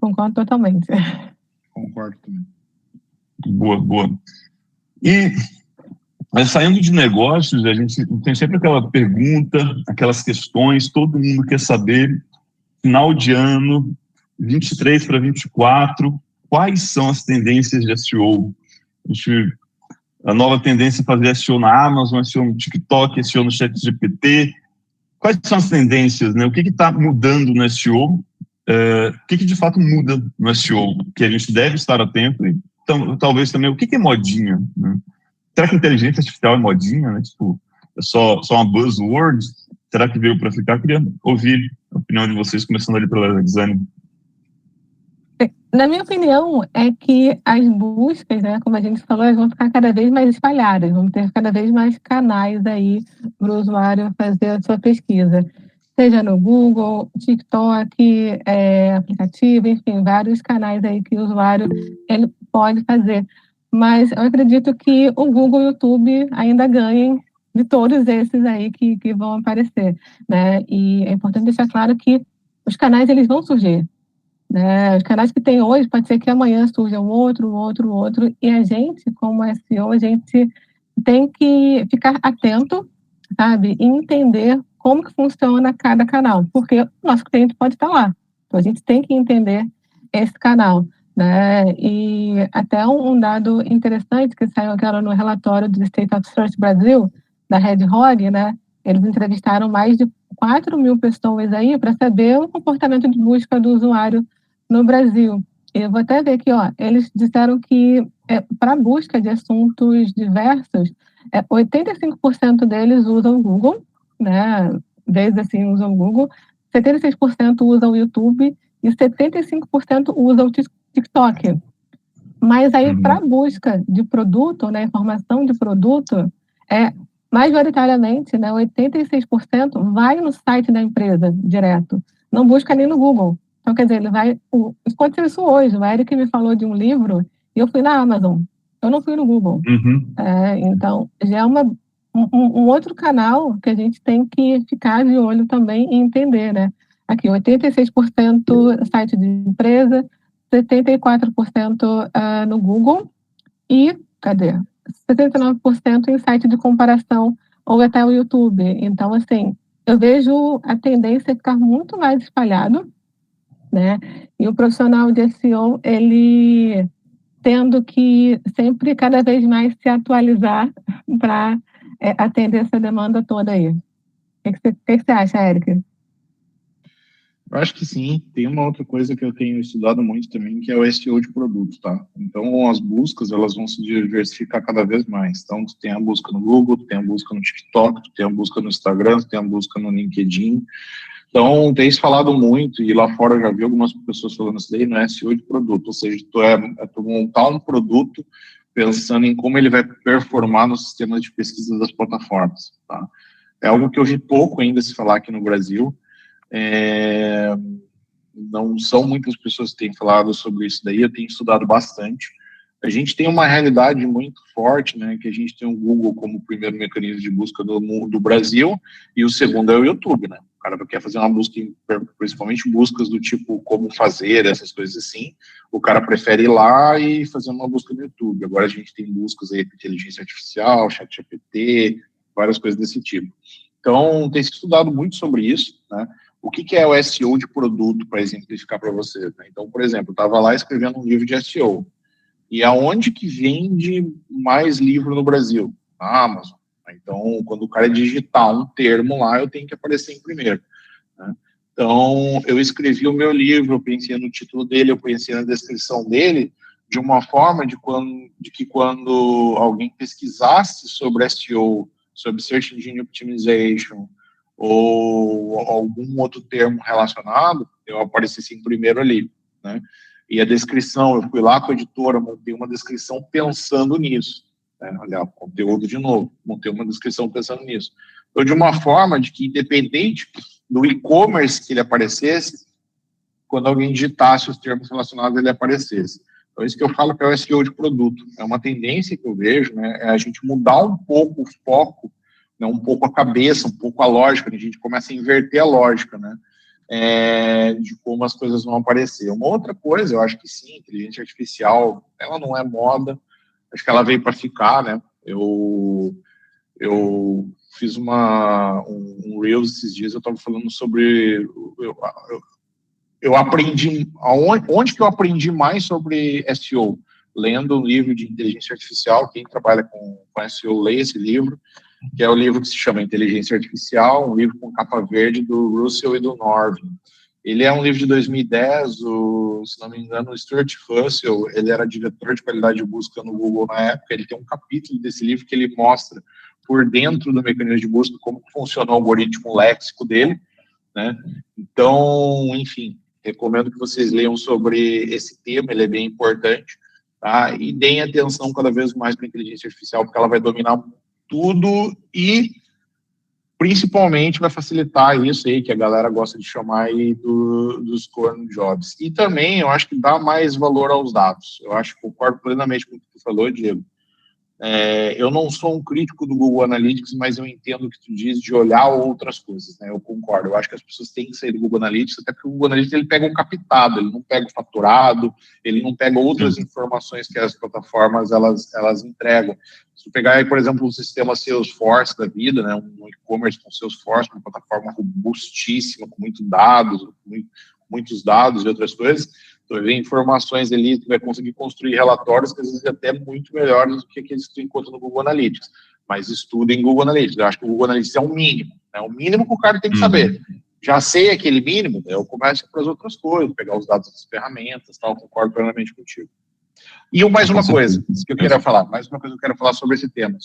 Concordo totalmente. Concordo também. Boa. Mas saindo de negócios, a gente tem sempre aquela pergunta, aquelas questões, todo mundo quer saber, final de ano, 23 para 24, quais são as tendências de SEO? A nova tendência é fazer SEO na Amazon, SEO no TikTok, SEO no ChatGPT. Quais são as tendências, né? O que está mudando no SEO? O que de fato muda no SEO? Que a gente deve estar atento, e talvez também o que é modinha, né? Será que inteligência artificial é modinha, né? Tipo, é só uma buzzword? Será que veio para ficar? Queria ouvir a opinião de vocês, começando ali pela Elisane. Na minha opinião, é que as buscas, né, como a gente falou, elas vão ficar cada vez mais espalhadas, vão ter cada vez mais canais aí para o usuário fazer a sua pesquisa, seja no Google, TikTok, aplicativo, enfim, vários canais aí que o usuário ele pode fazer. Mas eu acredito que o Google e o YouTube ainda ganhem de todos esses aí que vão aparecer, né? E é importante deixar claro que os canais eles vão surgir, né? Os canais que tem hoje, pode ser que amanhã surja um outro, e a gente, como SEO, a gente tem que ficar atento, sabe, e entender como que funciona cada canal, porque o nosso cliente pode estar lá, então a gente tem que entender esse canal, né? E até um dado interessante que saiu agora no relatório do State of Search Brasil, da Red Hog, né? Eles entrevistaram mais de 4.000 pessoas aí para saber o comportamento de busca do usuário no Brasil. Eu vou até ver aqui, ó, eles disseram que para busca de assuntos diversos, 85% deles usam o Google, né? Desde assim usam o Google, 76% usam o YouTube e 75% usam o TikTok. Mas aí, para busca de produto, né, informação de produto, majoritariamente, né, 86% vai no site da empresa direto, não busca nem no Google. Então, quer dizer, ele vai. Aconteceu isso hoje. O Eric me falou de um livro e eu fui na Amazon. Eu não fui no Google. Então, já é um outro canal que a gente tem que ficar de olho também e entender, né? Aqui, 86% site de empresa, 74% no Google e, cadê? 79% em site de comparação ou até o YouTube. Então, assim, eu vejo a tendência a ficar muito mais espalhado, né? E o profissional de SEO, ele tendo que sempre, cada vez mais, se atualizar para atender essa demanda toda aí. O que você acha, Érica? Eu acho que sim. Tem uma outra coisa que eu tenho estudado muito também, que é o SEO de produto, tá? Então, as buscas, elas vão se diversificar cada vez mais. Então, tu tem a busca no Google, tu tem a busca no TikTok, tu tem a busca no Instagram, tu tem a busca no LinkedIn. Então, tem se falado muito, e lá fora eu já vi algumas pessoas falando isso daí, no SEO de produto, ou seja, tu montar um produto pensando em como ele vai performar no sistema de pesquisa das plataformas, tá? É algo que eu vi pouco ainda se falar aqui no Brasil. Não são muitas pessoas que têm falado sobre isso daí, eu tenho estudado bastante. A gente tem uma realidade muito forte, né, que a gente tem o Google como o primeiro mecanismo de busca do Brasil, e o segundo é o YouTube, né? O cara quer fazer uma busca, principalmente buscas do tipo como fazer, essas coisas assim, o cara prefere ir lá e fazer uma busca no YouTube. Agora a gente tem buscas aí de inteligência artificial, ChatGPT, várias coisas desse tipo. Então, tem se estudado muito sobre isso, né? O que é o SEO de produto, para exemplificar para você? Né? Então, por exemplo, eu estava lá escrevendo um livro de SEO. E aonde que vende mais livro no Brasil? Na Amazon. Então, quando o cara digitar um termo lá, eu tenho que aparecer em primeiro. Né? Então, eu escrevi o meu livro, eu pensei no título dele, eu pensei na descrição dele, de uma forma de que quando alguém pesquisasse sobre SEO, sobre Search Engine Optimization, ou algum outro termo relacionado, eu aparecesse em primeiro ali, né? E a descrição, eu fui lá com a editora, montei uma descrição pensando nisso, né? Olha, conteúdo de novo, montei uma descrição pensando nisso. Então, de uma forma de que, independente do e-commerce que ele aparecesse, quando alguém digitasse os termos relacionados, ele aparecesse. Então, isso que eu falo que é o SEO de produto. É uma tendência que eu vejo, né? É a gente mudar um pouco o foco, né, um pouco a cabeça, um pouco a lógica, a gente começa a inverter a lógica, né, de como as coisas vão aparecer. Uma outra coisa, eu acho que sim, inteligência artificial, ela não é moda, acho que ela veio para ficar, né, eu fiz um Reels esses dias, eu estava falando sobre, eu aprendi, onde que eu aprendi mais sobre SEO? Lendo um livro de inteligência artificial, quem trabalha com SEO, lê esse livro, que é o livro que se chama Inteligência Artificial, um livro com capa verde do Russell e do Norvin. Ele é um livro de 2010, se não me engano, o Stuart Fussell, ele era diretor de qualidade de busca no Google na época, ele tem um capítulo desse livro que ele mostra por dentro do mecanismo de busca como funciona o algoritmo léxico dele, né? Então, enfim, Recomendo que vocês leiam sobre esse tema, ele é bem importante, tá? E deem atenção cada vez mais para a inteligência artificial, porque ela vai dominar tudo e principalmente vai facilitar isso aí que a galera gosta de chamar aí dos corn jobs. E também eu acho que dá mais valor aos dados. Eu acho que concordo plenamente com o que tu falou, Diego. Eu não sou um crítico do Google Analytics, mas eu entendo o que tu diz de olhar outras coisas, né? Eu concordo. Eu acho que as pessoas têm que sair do Google Analytics, até porque o Google Analytics ele pega um captado, ele não pega o faturado, ele não pega outras informações que as plataformas elas entregam. Se tu pegar aí, por exemplo, o sistema Salesforce da vida, né? Um e-commerce com Salesforce, uma plataforma robustíssima, com muitos dados e outras coisas, tu vai ver informações ali, tu vai conseguir construir relatórios que às vezes até muito melhores do que aqueles que tu encontra no Google Analytics. Mas estuda em Google Analytics. Eu acho que o Google Analytics é o mínimo. É o mínimo que o cara tem que saber. Já sei aquele mínimo, eu começo para as outras coisas, pegar os dados das ferramentas, tal, concordo plenamente contigo. E mais uma coisa que eu quero falar, sobre esse tema,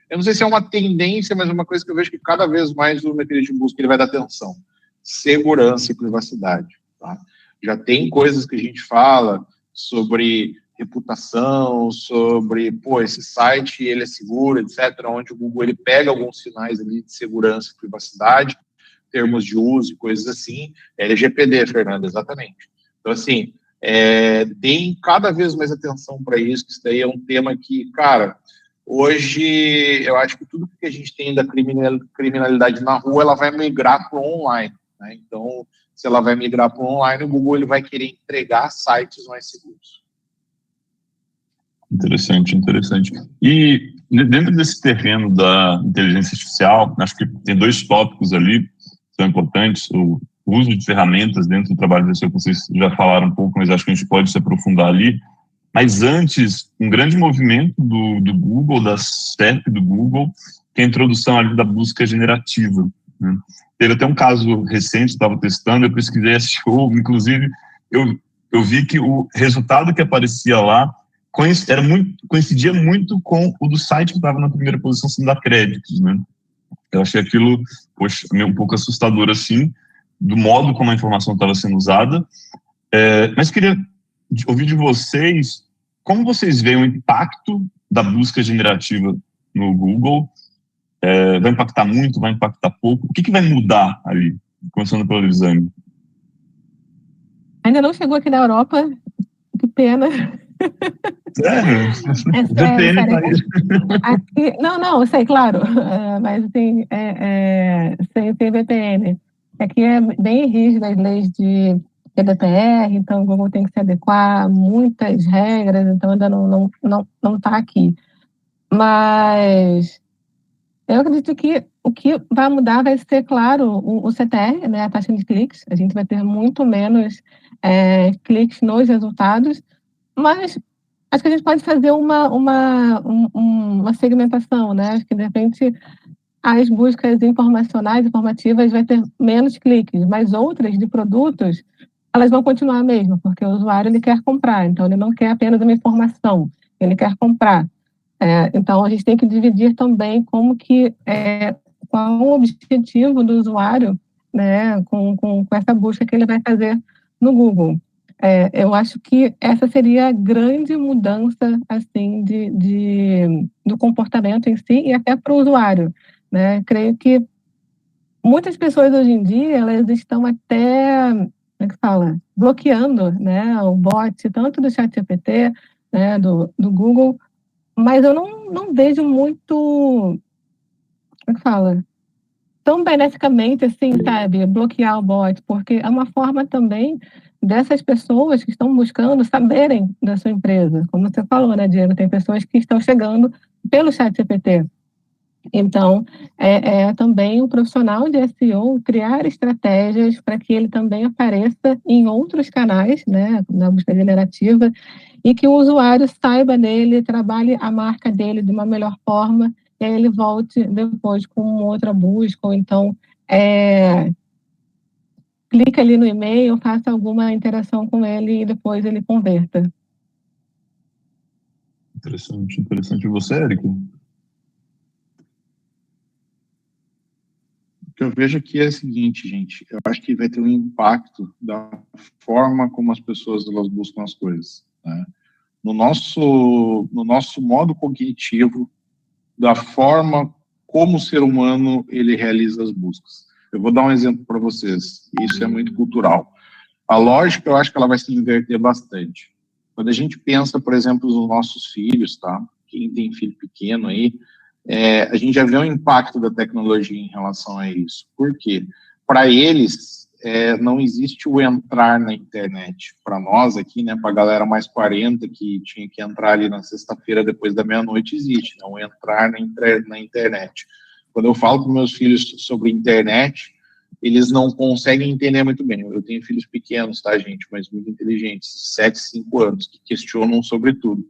eu não sei se é uma tendência, mas é uma coisa que eu vejo que cada vez mais o mecanismo de busca ele vai dar atenção. Segurança e privacidade, tá? Já tem coisas que a gente fala sobre reputação, sobre, esse site, ele é seguro, etc., onde o Google, ele pega alguns sinais ali de segurança e privacidade, termos de uso e coisas assim, LGPD, Fernando, exatamente. Então, assim, deem cada vez mais atenção para isso, que isso daí é um tema que, cara, hoje, eu acho que tudo que a gente tem da criminalidade na rua, ela vai migrar para o online, né? Então, se ela vai migrar para o online, o Google ele vai querer entregar sites mais seguros. Interessante. E dentro desse terreno da inteligência artificial, acho que tem dois tópicos ali que são importantes. O uso de ferramentas dentro do trabalho de que vocês já falaram um pouco, mas acho que a gente pode se aprofundar ali. Mas antes, um grande movimento do Google, da SERP do Google, que é a introdução ali da busca generativa, né? Teve até um caso recente, estava testando, eu pesquisei SEO, inclusive eu vi que o resultado que aparecia lá coincidia muito com o do site que estava na primeira posição, sem dar créditos, né? Eu achei aquilo, meio um pouco assustador, assim, do modo como a informação estava sendo usada. Mas queria ouvir de vocês, como vocês veem o impacto da busca generativa no Google? Vai impactar muito, vai impactar pouco? O que vai mudar ali? Começando pelo Elisane. Ainda não chegou aqui na Europa, que pena. Sério? Sério, VPN sério. tá aí. Aqui, não, eu sei, claro, mas assim, sem VPN. Aqui é bem rígida as leis de GDPR, então o Google tem que se adequar a muitas regras, então ainda não está aqui. Mas eu acredito que o que vai mudar vai ser, claro, o CTR, né, a taxa de cliques. A gente vai ter muito menos cliques nos resultados, mas acho que a gente pode fazer uma segmentação, né? Acho que, de repente, as buscas informativas vai ter menos cliques, mas outras de produtos, elas vão continuar a mesma, porque o usuário ele quer comprar, então ele não quer apenas uma informação, ele quer comprar. Então, a gente tem que dividir também qual o objetivo do usuário, né, com essa busca que ele vai fazer no Google. Eu acho que essa seria a grande mudança assim do comportamento em si e até para o usuário, né? Creio que muitas pessoas hoje em dia elas estão até, como é que fala, bloqueando, né, o bot tanto do ChatGPT, né, do Google, mas eu não vejo muito, como é que fala, tão beneficamente assim, sabe, bloquear o bot, porque é uma forma também dessas pessoas que estão buscando saberem da sua empresa. Como você falou, né, Diego? Tem pessoas que estão chegando pelo ChatGPT. Então, também o profissional de SEO criar estratégias para que ele também apareça em outros canais, né, na busca generativa, e que o usuário saiba dele, trabalhe a marca dele de uma melhor forma, e aí ele volte depois com outra busca, ou então clica ali no e-mail, faça alguma interação com ele e depois ele converta. Interessante. E você, Érico? que eu vejo aqui é o seguinte, gente, eu acho que vai ter um impacto da forma como as pessoas elas buscam as coisas, né? No nosso modo cognitivo, da forma como o ser humano ele realiza as buscas. Eu vou dar um exemplo para vocês, isso é muito cultural. A lógica, eu acho que ela vai se inverter bastante. Quando a gente pensa, por exemplo, nos nossos filhos, tá? Quem tem filho pequeno aí, a gente já vê um impacto da tecnologia em relação a isso. Por quê? Para eles, não existe o entrar na internet. Para nós aqui, né, para a galera mais 40 que tinha que entrar ali na sexta-feira depois da meia-noite, existe, não entrar na internet. Quando eu falo para meus filhos sobre internet, eles não conseguem entender muito bem. Eu tenho filhos pequenos, tá, gente, mas muito inteligentes, 7, 5 anos, que questionam sobre tudo.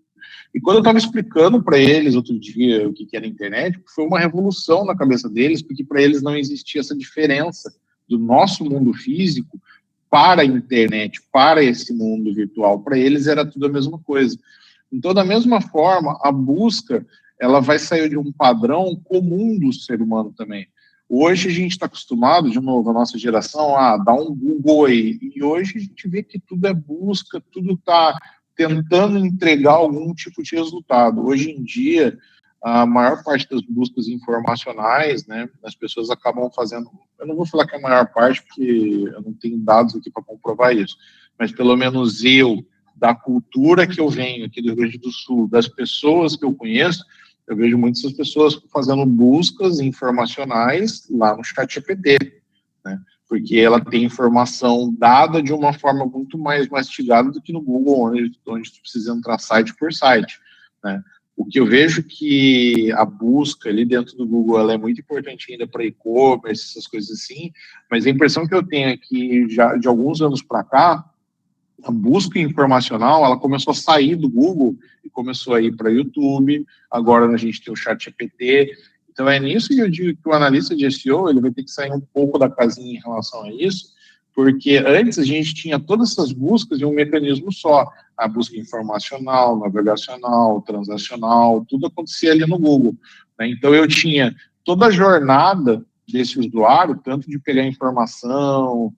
E quando eu estava explicando para eles outro dia o que era a internet, foi uma revolução na cabeça deles, porque para eles não existia essa diferença do nosso mundo físico para a internet, para esse mundo virtual. Para eles era tudo a mesma coisa. Então, da mesma forma, a busca ela vai sair de um padrão comum do ser humano também. Hoje a gente está acostumado, de novo, a nossa geração, a dar um Google aí. E hoje a gente vê que tudo é busca, tudo está tentando entregar algum tipo de resultado. Hoje em dia, a maior parte das buscas informacionais, né, as pessoas acabam fazendo, eu não vou falar que é a maior parte, porque eu não tenho dados aqui para comprovar isso, mas pelo menos eu, da cultura que eu venho aqui do Rio Grande do Sul, das pessoas que eu conheço, eu vejo muitas pessoas fazendo buscas informacionais lá no ChatGPT, né? Porque ela tem informação dada de uma forma muito mais mastigada do que no Google, onde tu precisa entrar site por site, né? O que eu vejo que a busca ali dentro do Google ela é muito importante ainda para e-commerce, essas coisas assim, mas a impressão que eu tenho é que já de alguns anos para cá, a busca informacional, ela começou a sair do Google e começou a ir para YouTube, agora a gente tem o ChatGPT. Então é nisso que eu digo que o analista de SEO ele vai ter que sair um pouco da casinha em relação a isso, porque antes a gente tinha todas essas buscas em um mecanismo só, a busca informacional, navegacional, transacional, tudo acontecia ali no Google, né? Então eu tinha toda a jornada desse usuário, tanto de pegar informação,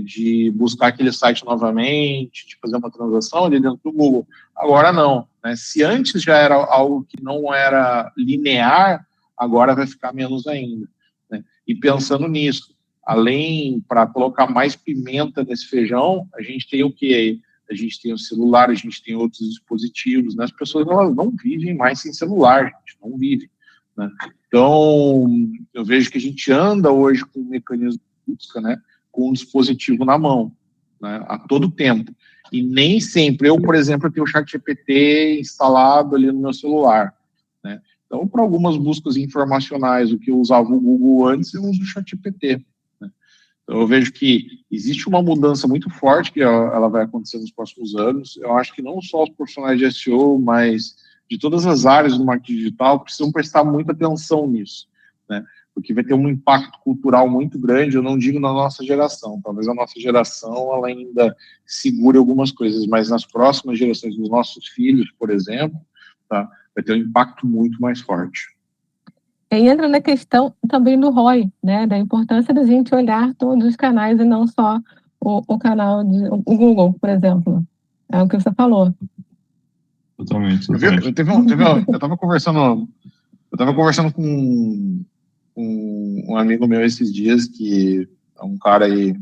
de buscar aquele site novamente, de fazer uma transação ali dentro do Google. Agora não, né? Se antes já era algo que não era linear, agora vai ficar menos ainda, né? E pensando nisso, além, para colocar mais pimenta nesse feijão, a gente tem o quê? A gente tem o celular, a gente tem outros dispositivos, né? As pessoas elas não vivem mais sem celular, gente, não vivem, né? Então, eu vejo que a gente anda hoje com um mecanismo de busca, né? Com um dispositivo na mão, né, a todo tempo. E nem sempre, eu, por exemplo, tenho o ChatGPT instalado ali no meu celular, né? Então, para algumas buscas informacionais, o que eu usava o Google antes, eu uso o ChatGPT, né? Então, eu vejo que existe uma mudança muito forte que ela vai acontecer nos próximos anos. Eu acho que não só os profissionais de SEO, mas de todas as áreas do marketing digital precisam prestar muita atenção nisso, né? Porque vai ter um impacto cultural muito grande, eu não digo na nossa geração, talvez a nossa geração ela ainda segure algumas coisas, mas nas próximas gerações dos nossos filhos, por exemplo, tá, vai ter um impacto muito mais forte. E entra na questão também do ROI, né, da importância da gente olhar todos os canais e não só o canal o Google, por exemplo. É o que você falou. Totalmente. Eu estava conversando com um amigo meu esses dias, que é um cara aí,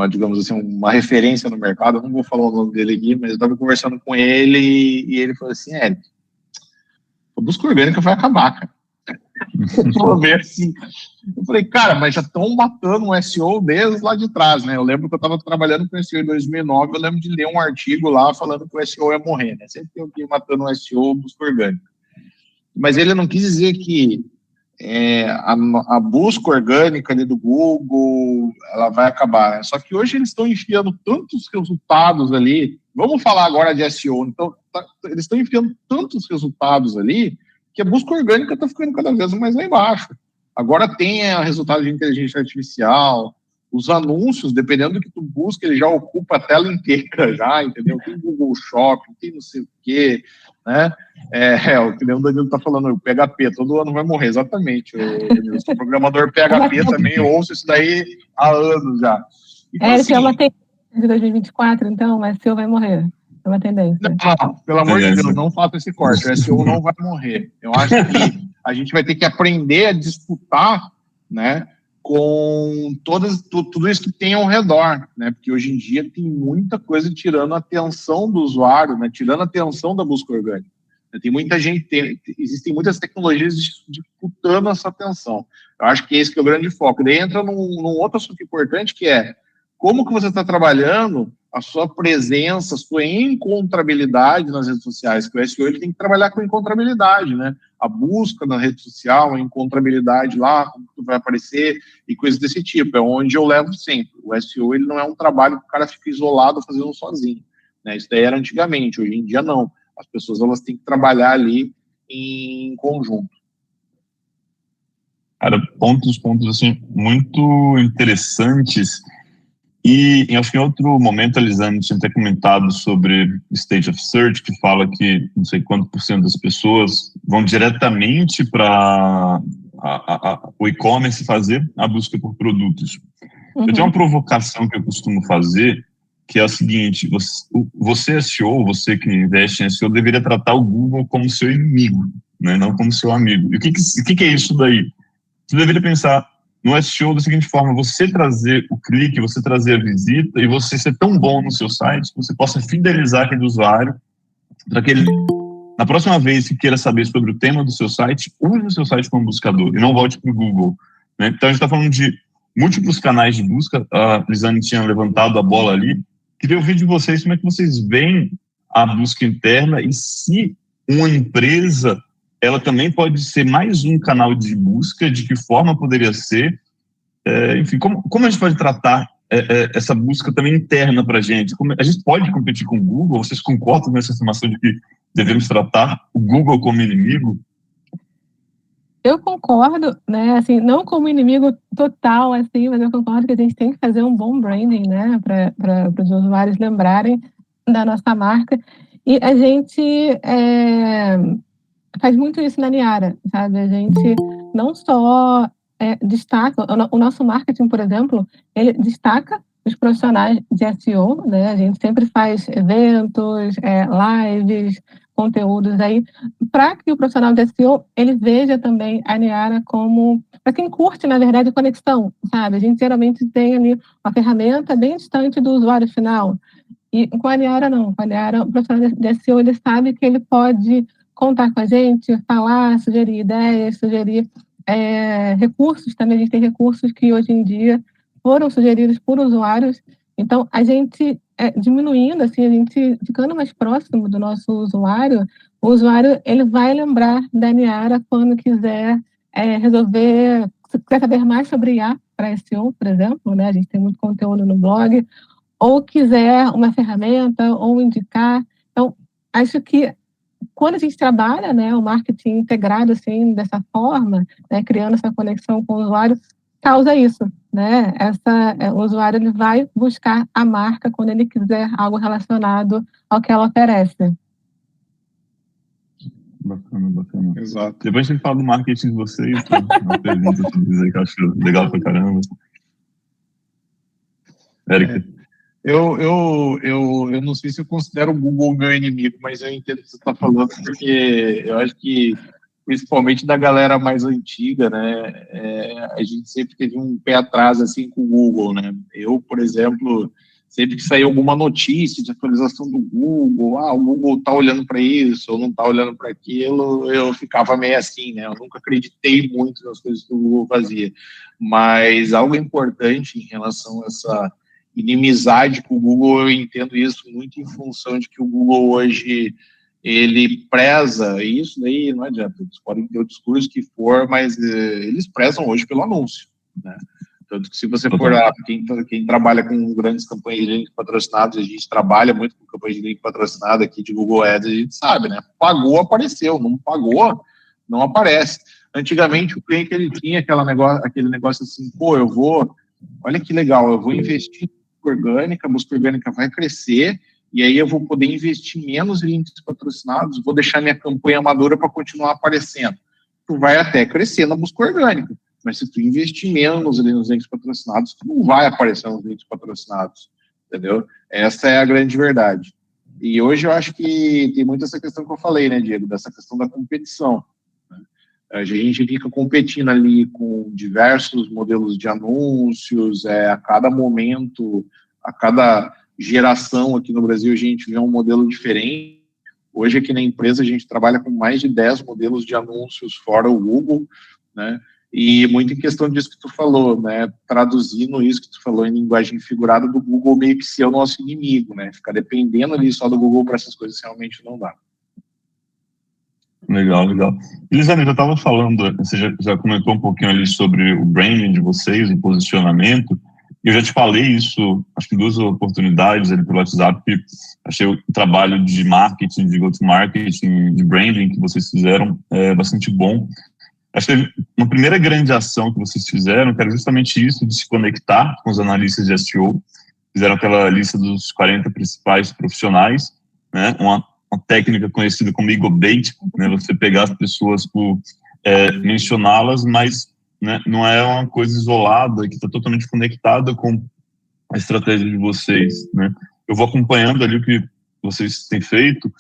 digamos assim, uma referência no mercado, eu não vou falar o nome dele aqui, mas eu estava conversando com ele e ele falou assim, a busca orgânica vai acabar, cara. Eu falei, cara, mas já estão matando um SEO desde lá de trás, né? Eu lembro que eu estava trabalhando com SEO em 2009, eu lembro de ler um artigo lá falando que o SEO ia morrer, né? Sempre tem alguém matando um SEO, busca orgânica. Mas ele não quis dizer que a busca orgânica ali do Google, ela vai acabar, né? Só que hoje eles estão enfiando tantos resultados ali, vamos falar agora de SEO, então eles estão enfiando tantos resultados ali, que a busca orgânica está ficando cada vez mais lá embaixo. Agora tem resultado de inteligência artificial, os anúncios, dependendo do que tu busca, ele já ocupa a tela inteira já, entendeu? Tem Google Shopping, tem não sei o quê, né? O que o Danilo está falando, o PHP, todo ano vai morrer, exatamente. Eu sou programador PHP também, eu ouço isso daí há anos já. Então, assim, é uma tendência de 2024, então, o SEO vai morrer. É uma tendência. Não, pelo amor de Deus, não faça esse corte, o SEO não vai morrer. Eu acho que a gente vai ter que aprender a disputar, né, com tudo isso que tem ao redor, né? Porque hoje em dia tem muita coisa tirando a atenção do usuário, né? Tirando a atenção da busca orgânica. Tem muita gente, existem muitas tecnologias disputando essa atenção. Eu acho que esse que é o grande foco. Daí entra num outro assunto importante, que é como que você está trabalhando a sua presença, a sua encontrabilidade nas redes sociais, que o SEO ele tem que trabalhar com encontrabilidade, né? A busca na rede social, a encontrabilidade lá, como tu vai aparecer e coisas desse tipo. É onde eu levo sempre. O SEO ele não é um trabalho que o cara fica isolado fazendo sozinho, né? Isso daí era antigamente, hoje em dia não. As pessoas elas têm que trabalhar ali em conjunto. Cara, pontos assim muito interessantes. E acho que em outro momento a Lisane tinha até comentado sobre State of Search, que fala que não sei quanto por cento das pessoas vão diretamente para o e-commerce fazer a busca por produtos. Eu tenho uma provocação que eu costumo fazer, que é a seguinte: você SEO, você que investe em SEO, deveria tratar o Google como seu inimigo, né, não como seu amigo. E o que é isso daí? Você deveria pensar no SEO da seguinte forma: você trazer o clique, você trazer a visita e você ser tão bom no seu site que você possa fidelizar aquele usuário para que ele, na próxima vez que queira saber sobre o tema do seu site, use o seu site como buscador e não volte para o Google, né? Então a gente está falando de múltiplos canais de busca. A Lisane tinha levantado a bola ali. Queria ouvir de vocês como é que vocês veem a busca interna e se uma empresa ela também pode ser mais um canal de busca, de que forma poderia ser, enfim, como a gente pode tratar essa busca também interna para a gente? A gente pode competir com o Google? Vocês concordam com essa afirmação de que devemos tratar o Google como inimigo? Eu concordo, né, assim, não como inimigo total, assim, mas eu concordo que a gente tem que fazer um bom branding, né, para os usuários lembrarem da nossa marca. E a gente faz muito isso na Niara, sabe? A gente não só destaca, o nosso marketing, por exemplo, ele destaca os profissionais de SEO, né? A gente sempre faz eventos, lives, conteúdos aí, para que o profissional de SEO, ele veja também a Niara como, para quem curte, na verdade, conexão, sabe? A gente geralmente tem ali uma ferramenta bem distante do usuário final. E com a Niara, não. Com a Niara, o profissional de SEO, ele sabe que ele pode contar com a gente, falar, sugerir ideias, sugerir recursos também. A gente tem recursos que hoje em dia foram sugeridos por usuários. Então, a gente diminuindo, assim, a gente ficando mais próximo do nosso usuário, o usuário ele vai lembrar da Niara quando quiser resolver, se quer saber mais sobre IA para SEO, por exemplo, né? A gente tem muito conteúdo no blog, ou quiser uma ferramenta, ou indicar. Então, acho que quando a gente trabalha, né, o marketing integrado assim dessa forma, né, criando essa conexão com o usuário, causa isso, né? O usuário ele vai buscar a marca quando ele quiser algo relacionado ao que ela oferece. Bacana. Exato. Depois a gente fala do marketing de vocês, uma pergunta sobre isso aí que eu acho legal pra caramba. Érica. Eu não sei se eu considero o Google meu inimigo, mas eu entendo o que você está falando, porque eu acho que, principalmente da galera mais antiga, né, a gente sempre teve um pé atrás, assim, com o Google, né. Eu, por exemplo, sempre que saía alguma notícia de atualização do Google, o Google está olhando para isso ou não está olhando para aquilo, eu ficava meio assim, né, eu nunca acreditei muito nas coisas que o Google fazia. Mas algo importante em relação a essa inimizade com o Google, eu entendo isso muito em função de que o Google hoje, ele preza, e isso daí não adianta, eles podem ter o discurso que for, mas eles prezam hoje pelo anúncio, né? Tanto que se você for, quem trabalha com grandes campanhas de link patrocinados, a gente trabalha muito com campanhas de link patrocinado aqui de Google Ads, a gente sabe, né? Pagou, apareceu, não pagou, não aparece. Antigamente, o cliente, ele tinha aquele negócio assim, eu vou olha que legal, eu vou investir em orgânica, a busca orgânica vai crescer, e aí eu vou poder investir menos em links patrocinados, vou deixar minha campanha madura para continuar aparecendo. Tu vai até crescer na busca orgânica, mas se tu investir menos ali nos links patrocinados, tu não vai aparecer nos links patrocinados, entendeu? Essa é a grande verdade. E hoje eu acho que tem muito essa questão que eu falei, né, Diego, dessa questão da competição. A gente fica competindo ali com diversos modelos de anúncios, a cada momento, a cada geração aqui no Brasil, a gente vê um modelo diferente. Hoje aqui na empresa a gente trabalha com mais de 10 modelos de anúncios fora o Google, né? E muito em questão disso que tu falou, né? Traduzindo isso que tu falou em linguagem figurada do Google meio que ser o nosso inimigo, né? Ficar dependendo ali só do Google para essas coisas realmente não dá. Legal, legal. Elisane, eu estava falando, você já comentou um pouquinho ali sobre o branding de vocês, o posicionamento. Eu já te falei isso, acho que 2 oportunidades ali pelo WhatsApp, que achei o trabalho de marketing, de go-to-marketing, de branding que vocês fizeram bastante bom. Acho que uma primeira grande ação que vocês fizeram, que era justamente isso, de se conectar com os analistas de SEO. Fizeram aquela lista dos 40 principais profissionais, né? Uma técnica conhecida como ego bait, né? Você pegar as pessoas por mencioná-las, mas, né, não é uma coisa isolada, que está totalmente conectada com a estratégia de vocês, né? Eu vou acompanhando ali o que vocês têm feito,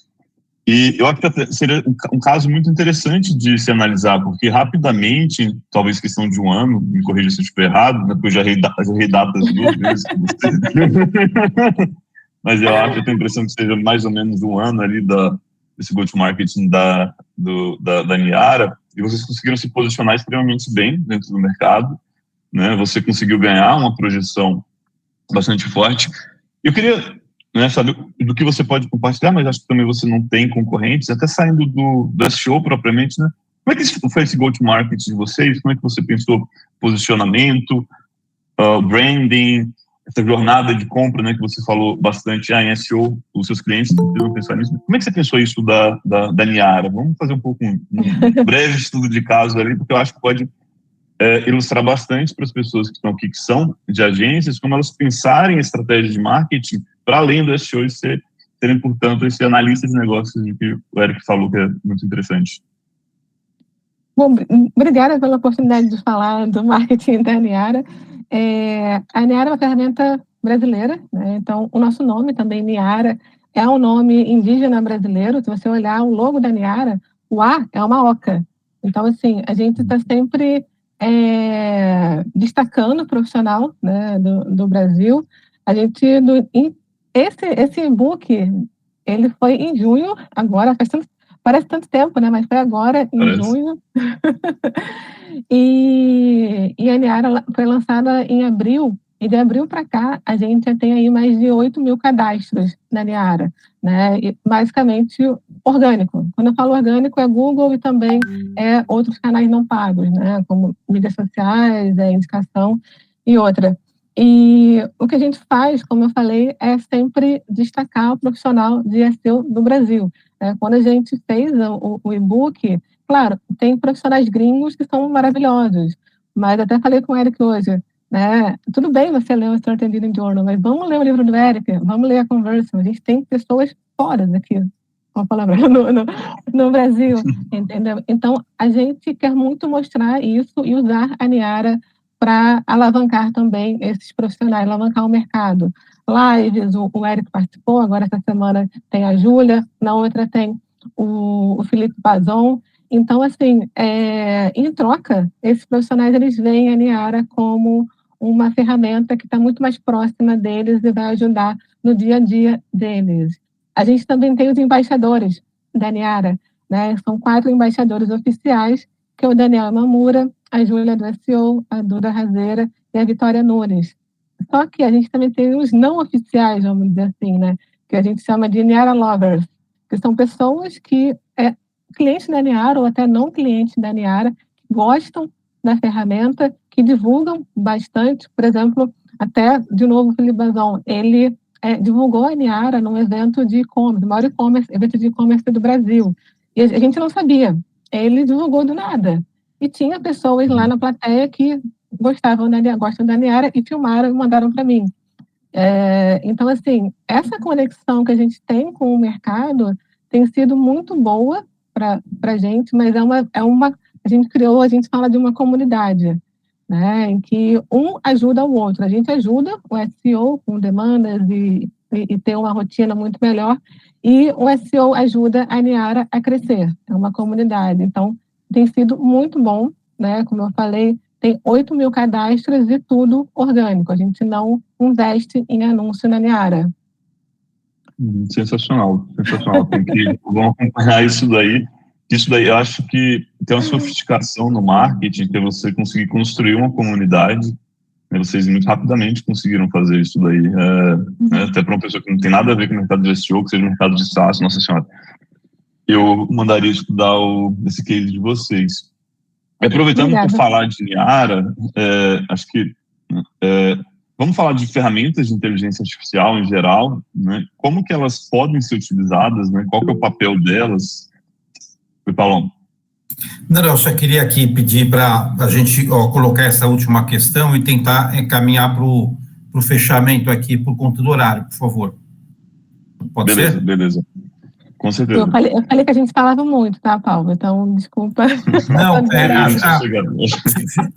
e eu acho que seria um caso muito interessante de se analisar, porque rapidamente, talvez questão de 1 ano, me corrija se eu estiver errado, né, porque eu já errei datas 2 vezes com vocês, mas eu tenho a impressão que seja mais ou menos 1 ano ali desse go-to-marketing da Niara, e vocês conseguiram se posicionar extremamente bem dentro do mercado, né? Você conseguiu ganhar uma projeção bastante forte. Eu queria, né, saber do que você pode compartilhar, mas acho que também você não tem concorrentes, até saindo do SEO propriamente, né? Como é que foi esse go-to-marketing de vocês? Como é que você pensou posicionamento, branding, essa jornada de compra, né, que você falou bastante em SEO, os seus clientes precisam pensar nisso. Como é que você pensou isso da Niara? Vamos fazer um pouco um breve estudo de caso ali, porque eu acho que pode ilustrar bastante para as pessoas que estão aqui, que são de agências, como elas pensarem em estratégia de marketing para além do SEO e serem, portanto, esse analista de negócios de que o Eric falou, que é muito interessante. Bom, obrigada pela oportunidade de falar do marketing da Niara. A Niara é uma ferramenta brasileira, né? Então o nosso nome também, Niara, é um nome indígena brasileiro. Se você olhar o logo da Niara, o A é uma oca. Então, assim, a gente está sempre destacando o profissional, né, do Brasil. A gente, esse e-book, ele foi em junho, agora, parece tanto tempo, né? Mas foi agora, em junho. E a Niara foi lançada em abril, e de abril para cá a gente já tem aí mais de 8 mil cadastros na Niara, né? E basicamente orgânico. Quando eu falo orgânico, é Google e também outros canais não pagos, né? Como mídias sociais, indicação e outra. E o que a gente faz, como eu falei, é sempre destacar o profissional de SEO do Brasil. Quando a gente fez o e-book, claro, tem profissionais gringos que são maravilhosos, mas até falei com o Eric hoje, né? Tudo bem você ler o Start Engine Journal, mas vamos ler o livro do Eric, vamos ler a Conversion. A gente tem pessoas fora daqui, com a palavra, no Brasil, entendeu? Então, a gente quer muito mostrar isso e usar a Niara para alavancar também esses profissionais, alavancar o mercado. Lives, o Eric participou, agora essa semana tem a Júlia, na outra tem o Felipe Bazon. Então, assim, em troca, esses profissionais, eles veem a Niara como uma ferramenta que está muito mais próxima deles e vai ajudar no dia a dia deles. A gente também tem os embaixadores da Niara, né? São 4 embaixadores oficiais, que é o Daniel Mamura, a Júlia do SEO, a Duda Razeira e a Vitória Nunes. Só que a gente também tem os não oficiais, vamos dizer assim, né? Que a gente chama de Niara Lovers, que são pessoas que clientes da Niara ou até não clientes da Niara, que gostam da ferramenta, que divulgam bastante. Por exemplo, até, de novo, o Felipe Bazon, ele divulgou a Niara num evento de e-commerce, o maior evento de e-commerce do Brasil. E a gente não sabia. Ele divulgou do nada. E tinha pessoas lá na plateia que gostam da Niara e filmaram e mandaram para mim. Então, assim, essa conexão que a gente tem com o mercado tem sido muito boa para a gente, mas a gente fala de uma comunidade, né, em que um ajuda o outro. A gente ajuda o SEO com demandas e ter uma rotina muito melhor, e o SEO ajuda a Niara a crescer. É uma comunidade. Então, tem sido muito bom, né? Como eu falei, tem 8 mil cadastros e tudo orgânico. A gente não investe em anúncio na Niara. Sensacional. Vamos acompanhar isso daí. Isso daí, eu acho que tem uma sofisticação no marketing, que é você conseguir construir uma comunidade. Vocês muito rapidamente conseguiram fazer isso daí. Até para uma pessoa que não tem nada a ver com o mercado de SEO, que seja o mercado de SaaS, nossa senhora. Eu mandaria estudar esse case de vocês. Aproveitando por falar de Niara, acho que vamos falar de ferramentas de inteligência artificial em geral, né? Como que elas podem ser utilizadas, né? Qual que é o papel delas? Oi, Paulão. Não, eu só queria aqui pedir para a gente colocar essa última questão e tentar caminhar para o fechamento aqui por conta do horário, por favor. Pode ser? Beleza. Com certeza. Eu falei que a gente falava muito, tá, Paulo? Então, desculpa. Não,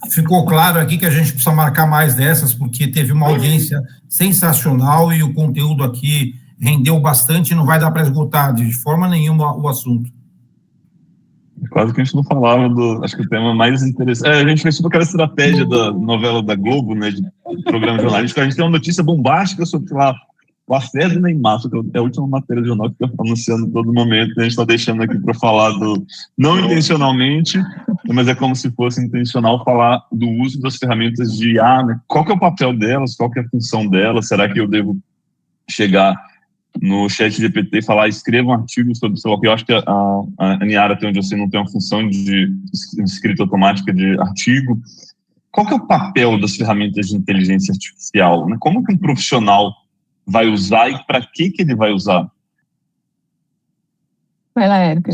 ficou claro aqui que a gente precisa marcar mais dessas, porque teve uma audiência sensacional e o conteúdo aqui rendeu bastante e não vai dar para esgotar de forma nenhuma o assunto. Quase que a gente não falava acho que o tema mais interessante. A gente fez sobre aquela estratégia da novela da Globo, né, de programa jornalístico. A gente tem uma notícia bombástica sobre, sei lá, o affair do Neymar, que é a última matéria de jornal que está anunciando todo momento. A gente está deixando aqui para falar não intencionalmente, mas é como se fosse intencional falar do uso das ferramentas de IA, né? Qual que é o papel delas? Qual que é a função delas? Será que eu devo chegar no chat GPT e falar, escreva um artigo sobre isso? Eu acho que a Niara, até onde você não tem uma função de escrita automática de artigo. Qual que é o papel das ferramentas de inteligência artificial, né? Como que um profissional vai usar e para que ele vai usar? Vai lá, Érica,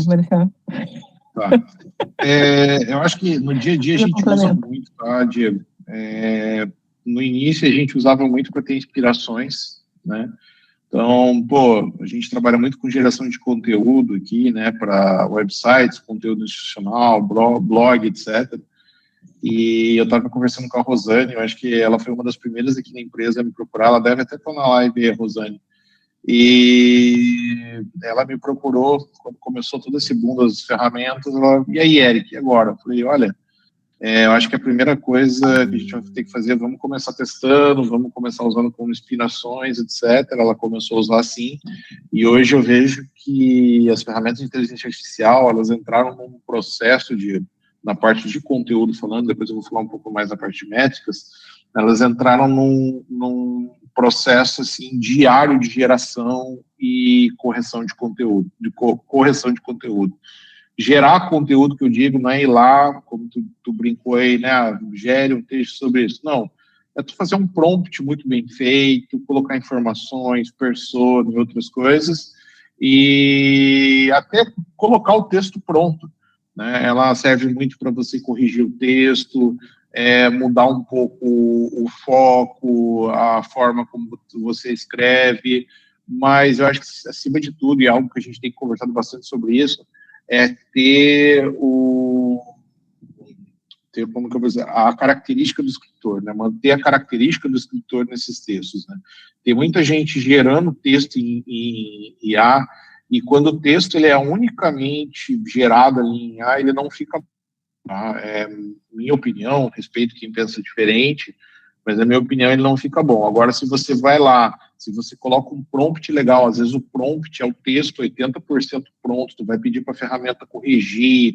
Tá. Eu acho que no dia a dia a gente usa muito, tá, Diego? No início a gente usava muito para ter inspirações, né? Então, a gente trabalha muito com geração de conteúdo aqui, né, para websites, conteúdo institucional, blog, etc. E eu estava conversando com a Rosane, eu acho que ela foi uma das primeiras aqui na empresa a me procurar, ela deve até estar na live, a Rosane. E ela me procurou, quando começou todo esse boom das ferramentas, e aí, Eric, e agora? Eu falei, olha, eu acho que a primeira coisa que a gente vai ter que fazer, vamos começar testando, vamos começar usando como inspirações, etc. Ela começou a usar assim, e hoje eu vejo que as ferramentas de inteligência artificial, elas entraram num processo na parte de conteúdo falando, depois eu vou falar um pouco mais na parte de métricas, elas entraram num processo assim, diário de geração e correção de conteúdo, Gerar conteúdo, que eu digo, não é ir lá, como tu brincou aí, né, gere um texto sobre isso. Não, é tu fazer um prompt muito bem feito, colocar informações, persona e outras coisas, e até colocar o texto pronto, né? Ela serve muito para você corrigir o texto, mudar um pouco o foco, a forma como você escreve, mas eu acho que, acima de tudo, e algo que a gente tem conversado bastante sobre isso, ter como que eu vou dizer, a característica do escritor, né? Manter a característica do escritor nesses textos, né? Tem muita gente gerando texto em IA, e quando o texto ele é unicamente gerado ali em IA, ele não fica, tá? Minha opinião, respeito quem pensa diferente, mas na minha opinião ele não fica bom. Agora, se você vai lá, se você coloca um prompt legal, às vezes o prompt é o texto 80% pronto, tu vai pedir para a ferramenta corrigir,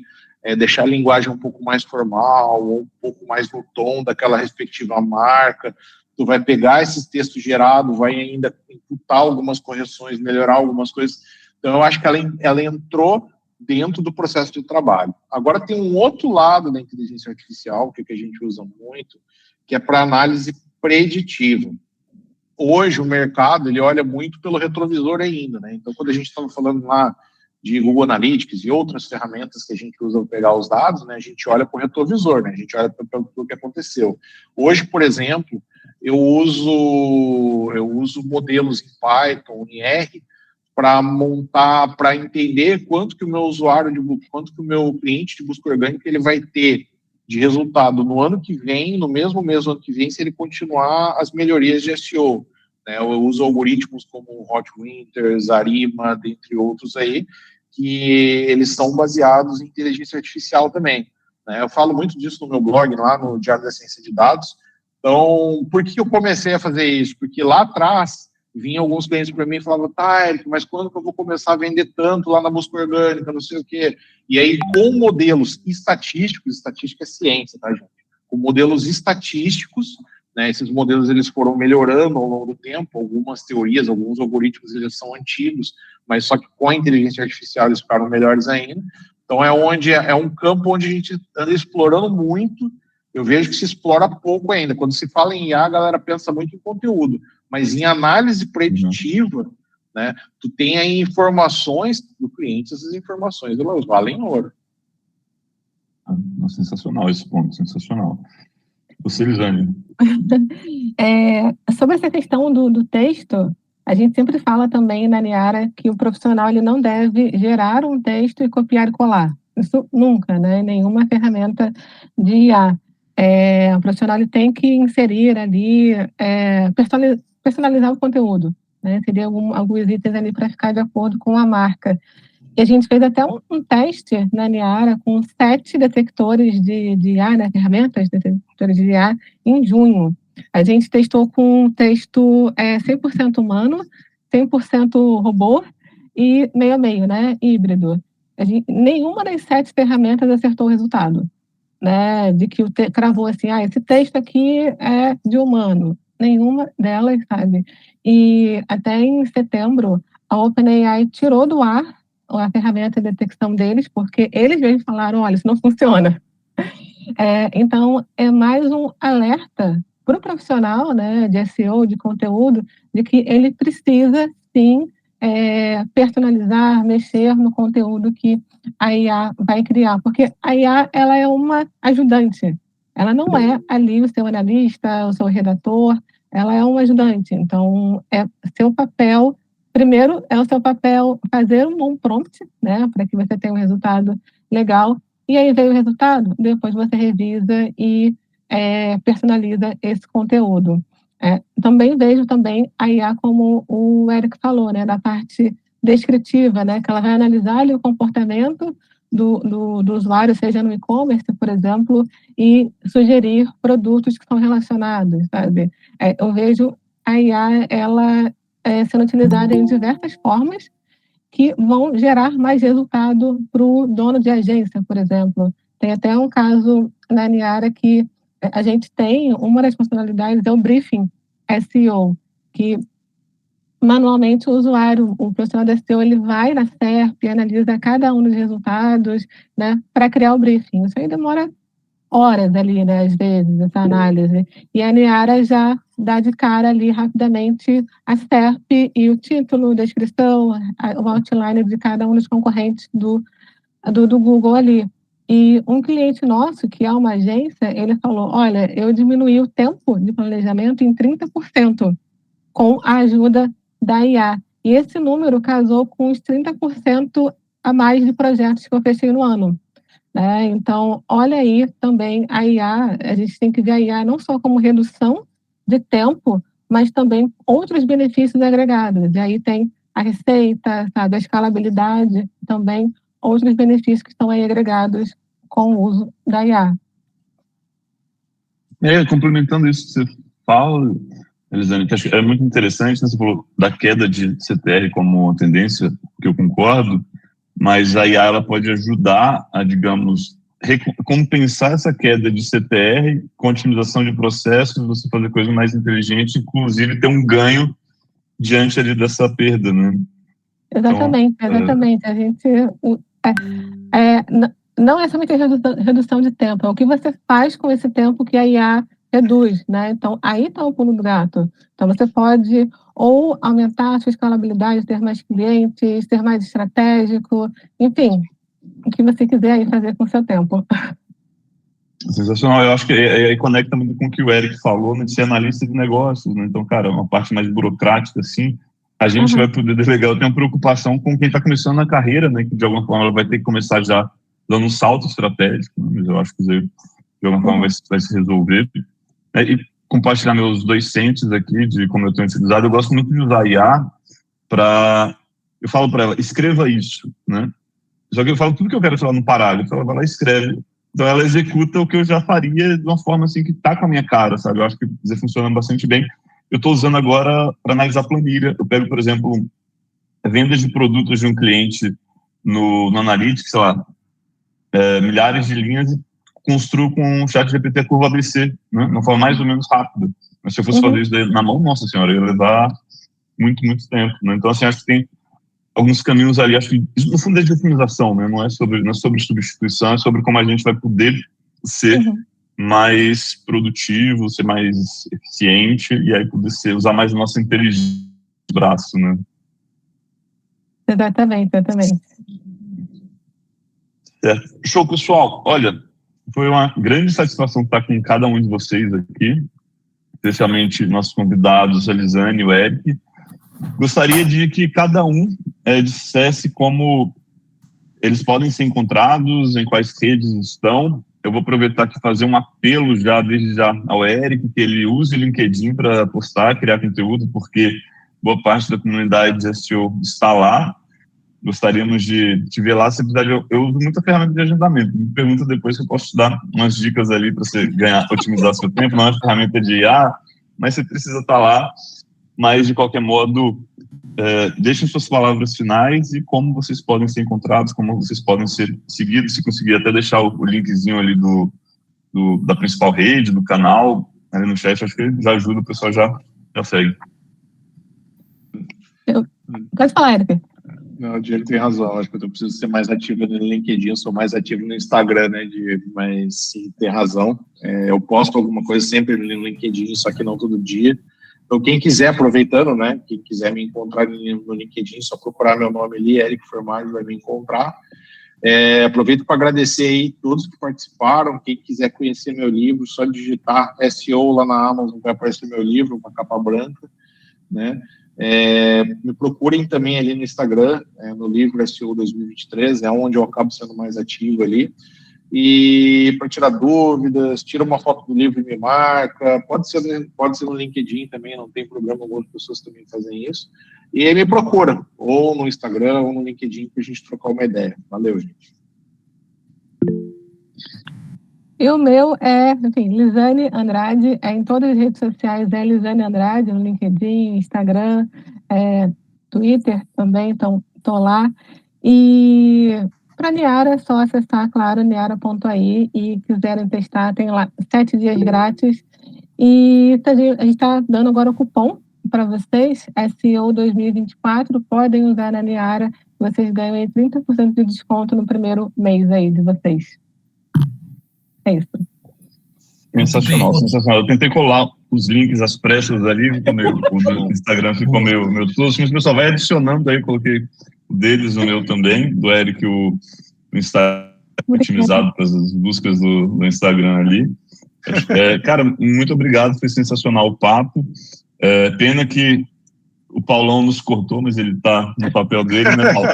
deixar a linguagem um pouco mais formal, ou um pouco mais no tom daquela respectiva marca, tu vai pegar esses textos gerados, vai ainda imputar algumas correções, melhorar algumas coisas. Então, eu acho que ela entrou dentro do processo de trabalho. Agora, tem um outro lado da inteligência artificial, que a gente usa muito, que é para análise preditiva. Hoje, o mercado, ele olha muito pelo retrovisor ainda, né? Então, quando a gente estava falando lá de Google Analytics e outras ferramentas que a gente usa para pegar os dados, né, a gente olha para o retrovisor, né, a gente olha para o que aconteceu. Hoje, por exemplo, eu uso modelos em Python, em R, para montar, para entender quanto que o meu usuário, quanto que o meu cliente de busca orgânica ele vai ter de resultado no ano que vem, no mesmo mês do ano que vem, se ele continuar as melhorias de SEO. Né? Eu uso algoritmos como Hotwinter, Zarima, dentre outros aí, que eles são baseados em inteligência artificial também. Né? Eu falo muito disso no meu blog, lá no Diário da Ciência de Dados. Então, por que eu comecei a fazer isso? Porque lá atrás, vinham alguns clientes para mim e falavam, tá, Eric, mas quando que eu vou começar a vender tanto lá na busca orgânica, não sei o quê. E aí, com modelos estatísticos, estatística é ciência, tá, gente? Com modelos estatísticos, né, esses modelos eles foram melhorando ao longo do tempo, algumas teorias, alguns algoritmos eles são antigos, mas só que com a inteligência artificial eles ficaram melhores ainda. Então é um campo onde a gente anda explorando muito. Eu vejo que se explora pouco ainda. Quando se fala em IA, a galera pensa muito em conteúdo, mas em análise preditiva, né, tu tem aí informações do cliente, essas informações elas valem ouro. Sensacional esse ponto, sensacional. Você, Lisane? Sobre essa questão do texto, a gente sempre fala também na Niara que o profissional ele não deve gerar um texto e copiar e colar. Isso nunca, né? Nenhuma ferramenta de IA. O profissional ele tem que inserir ali, personalizar o conteúdo, né? Teria alguns itens ali para ficar de acordo com a marca. E a gente fez até um teste na Niara com 7 detectores de IA, né? Ferramentas detectores de IA, em junho. A gente testou com um texto 100% humano, 100% robô e meio a meio, né? Híbrido. Nenhuma das 7 ferramentas acertou o resultado, né? De que cravou assim, esse texto aqui é de humano. Nenhuma delas, sabe? E até em setembro, a OpenAI tirou do ar a ferramenta de detecção deles, porque eles mesmos falaram, olha, isso não funciona. Então, é mais um alerta para o profissional, né, de SEO, de conteúdo, de que ele precisa, sim, personalizar, mexer no conteúdo que a IA vai criar, porque a IA, ela é uma ajudante, ela não é ali o seu analista, o seu redator, ela é um ajudante, então, seu papel. Primeiro, é o seu papel fazer um bom prompt, né, para que você tenha um resultado legal. E aí veio o resultado, depois você revisa e personaliza esse conteúdo. Também vejo também a IA como o Eric falou, né, da parte descritiva, né, que ela vai analisar ali o comportamento do usuário, seja no e-commerce, por exemplo, e sugerir produtos que são relacionados, sabe? Eu vejo a IA, ela sendo utilizada em diversas formas que vão gerar mais resultado para o dono de agência, por exemplo. Tem até um caso na Niara que a gente tem, uma das funcionalidades é o briefing SEO, que manualmente o usuário, o profissional da SEO, ele vai na SERP e analisa cada um dos resultados, né, para criar o briefing. Isso aí demora horas ali, né, às vezes, essa análise. E a Niara já dá de cara ali rapidamente a SERP e o título, a descrição, o outline de cada um dos concorrentes do Google ali. E um cliente nosso, que é uma agência, ele falou, olha, eu diminuí o tempo de planejamento em 30% com a ajuda da IA. E esse número casou com os 30% a mais de projetos que eu fechei no ano. Então, olha aí também a IA, a gente tem que ver a IA não só como redução de tempo, mas também outros benefícios agregados. E aí tem a receita, sabe, a escalabilidade, também outros benefícios que estão aí agregados com o uso da IA. Complementando isso que você fala, Elisane, que acho que é muito interessante, né? Você falou da queda de CTR como uma tendência, que eu concordo, mas a IA ela pode ajudar a, digamos, compensar essa queda de CTR com otimização de processos, você fazer coisa mais inteligente, inclusive ter um ganho diante ali dessa perda, né? Exatamente, então, exatamente. A gente não é somente a redução de tempo, é o que você faz com esse tempo que a IA reduz, né? Então, aí está o pulo do gato. Então, você pode ou aumentar a sua escalabilidade, ter mais clientes, ser mais estratégico, enfim, o que você quiser aí fazer com o seu tempo. Sensacional, eu acho que aí conecta muito com o que o Eric falou, né, de ser analista de negócios, né? Então, cara, uma parte mais burocrática, assim, a gente vai poder delegar. Eu tenho preocupação com quem está começando a carreira, né, que de alguma forma ela vai ter que começar já dando um salto estratégico, né, mas eu acho que isso, de alguma forma vai se resolver. E compartilhar meus 2 cents aqui de como eu tenho utilizado, eu gosto muito de usar IA para... Eu falo para ela, escreva isso, né? Só que eu falo tudo que eu quero falar no parágrafo, ela vai lá e escreve. Então ela executa o que eu já faria de uma forma assim que tá com a minha cara, sabe? Eu acho que funciona bastante bem. Eu estou usando agora para analisar planilha. Eu pego, por exemplo, vendas de produtos de um cliente no Analytics, sei lá, milhares de linhas, e construo com o ChatGPT a curva ABC, né? De uma forma mais ou menos rápida. Mas se eu fosse fazer isso daí na mão, nossa senhora, ia levar muito, muito tempo, né? Então, assim, acho que tem alguns caminhos ali, acho que isso no fundo é de otimização, né? Não é sobre substituição, é sobre como a gente vai poder ser mais produtivo, ser mais eficiente e aí poder usar mais a nossa inteligência no braço, né? Exatamente. Certo. Show, pessoal. Olha, foi uma grande satisfação estar com cada um de vocês aqui, especialmente nossos convidados, a Lisane e o Eric. Gostaria de que cada um dissesse como eles podem ser encontrados, em quais redes estão. Eu vou aproveitar aqui e fazer um apelo desde já ao Eric, que ele use o LinkedIn para postar, criar conteúdo, porque boa parte da comunidade de SEO está lá. Gostaríamos de te ver lá. Se precisar, eu uso muita ferramenta de agendamento. Me pergunta depois que eu posso te dar umas dicas ali para você otimizar seu tempo. Não é uma ferramenta de IA, mas você precisa estar lá. Mas, de qualquer modo, deixem suas palavras finais e como vocês podem ser encontrados, como vocês podem ser seguidos. Se conseguir até deixar o linkzinho ali da principal rede, do canal, ali no chat, acho que já ajuda, o pessoal já segue. Pode falar, Eric. Não, o Diego tem razão, acho que eu preciso ser mais ativo no LinkedIn, eu sou mais ativo no Instagram, né, Diego? Mas sim, tem razão. Eu posto alguma coisa sempre no LinkedIn, só que não todo dia. Então, quem quiser, aproveitando, né, quem quiser me encontrar no LinkedIn, só procurar meu nome ali, Eric Formaggio, vai me encontrar. Aproveito para agradecer aí todos que participaram. Quem quiser conhecer meu livro, só digitar SEO lá na Amazon, vai aparecer meu livro, uma capa branca, né. Me procurem também ali no Instagram, no livro SEO 2023, é onde eu acabo sendo mais ativo ali. E para tirar dúvidas, tira uma foto do livro e me marca, pode ser no LinkedIn também, não tem problema, algumas pessoas também fazem isso, e aí me procura, ou no Instagram, ou no LinkedIn, para a gente trocar uma ideia. Valeu, gente. E o meu Lisane Andrade, em todas as redes sociais é Lisane Andrade, no LinkedIn, Instagram, Twitter também, então estou lá. E para Niara, é só acessar, claro, niara.ai, e quiserem testar, tem lá 7 dias grátis. E a gente está dando agora o cupom para vocês, SEO 2024, podem usar na Niara, vocês ganham aí 30% de desconto no primeiro mês aí de vocês. É isso. Sensacional. Eu tentei colar os links, as pressas ali, o Instagram ficou meio tosco, mas o pessoal vai adicionando aí, coloquei o deles, o meu também, do Eric, o Instagram otimizado para as buscas do Instagram ali. Cara, muito obrigado, foi sensacional o papo. Pena que o Paulão nos cortou, mas ele tá no papel dele, né, Paulo?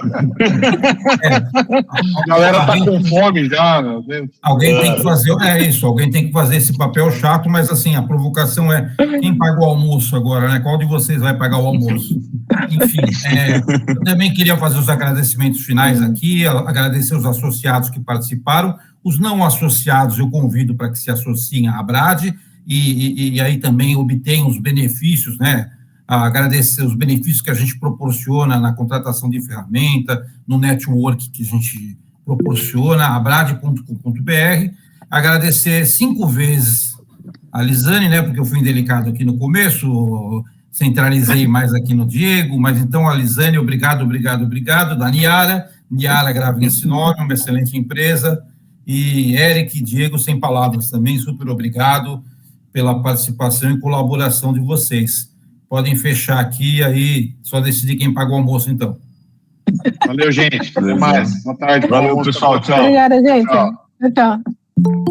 A galera tá com fome já, meu Deus. Alguém tem que fazer, alguém tem que fazer esse papel chato, mas assim, a provocação é quem paga o almoço agora, né? Qual de vocês vai pagar o almoço? Enfim, eu também queria fazer os agradecimentos finais aqui, agradecer os associados que participaram, os não associados eu convido para que se associem à Abrad e aí também obtenham os benefícios, né? Agradecer os benefícios que a gente proporciona na contratação de ferramenta, no network que a gente proporciona, abrad.com.br. Agradecer 5 vezes a Lisane, né, porque eu fui indelicado aqui no começo, centralizei mais aqui no Diego, mas então a Lisane, obrigado, da Niara gravem esse nome, uma excelente empresa, e Eric e Diego, sem palavras também, super obrigado pela participação e colaboração de vocês. podem fechar aqui e aí só decidir quem paga o almoço, então. Valeu, gente. Até mais. Boa tarde. Valeu, pessoal. Tchau. Obrigada, gente. Tchau. Tchau.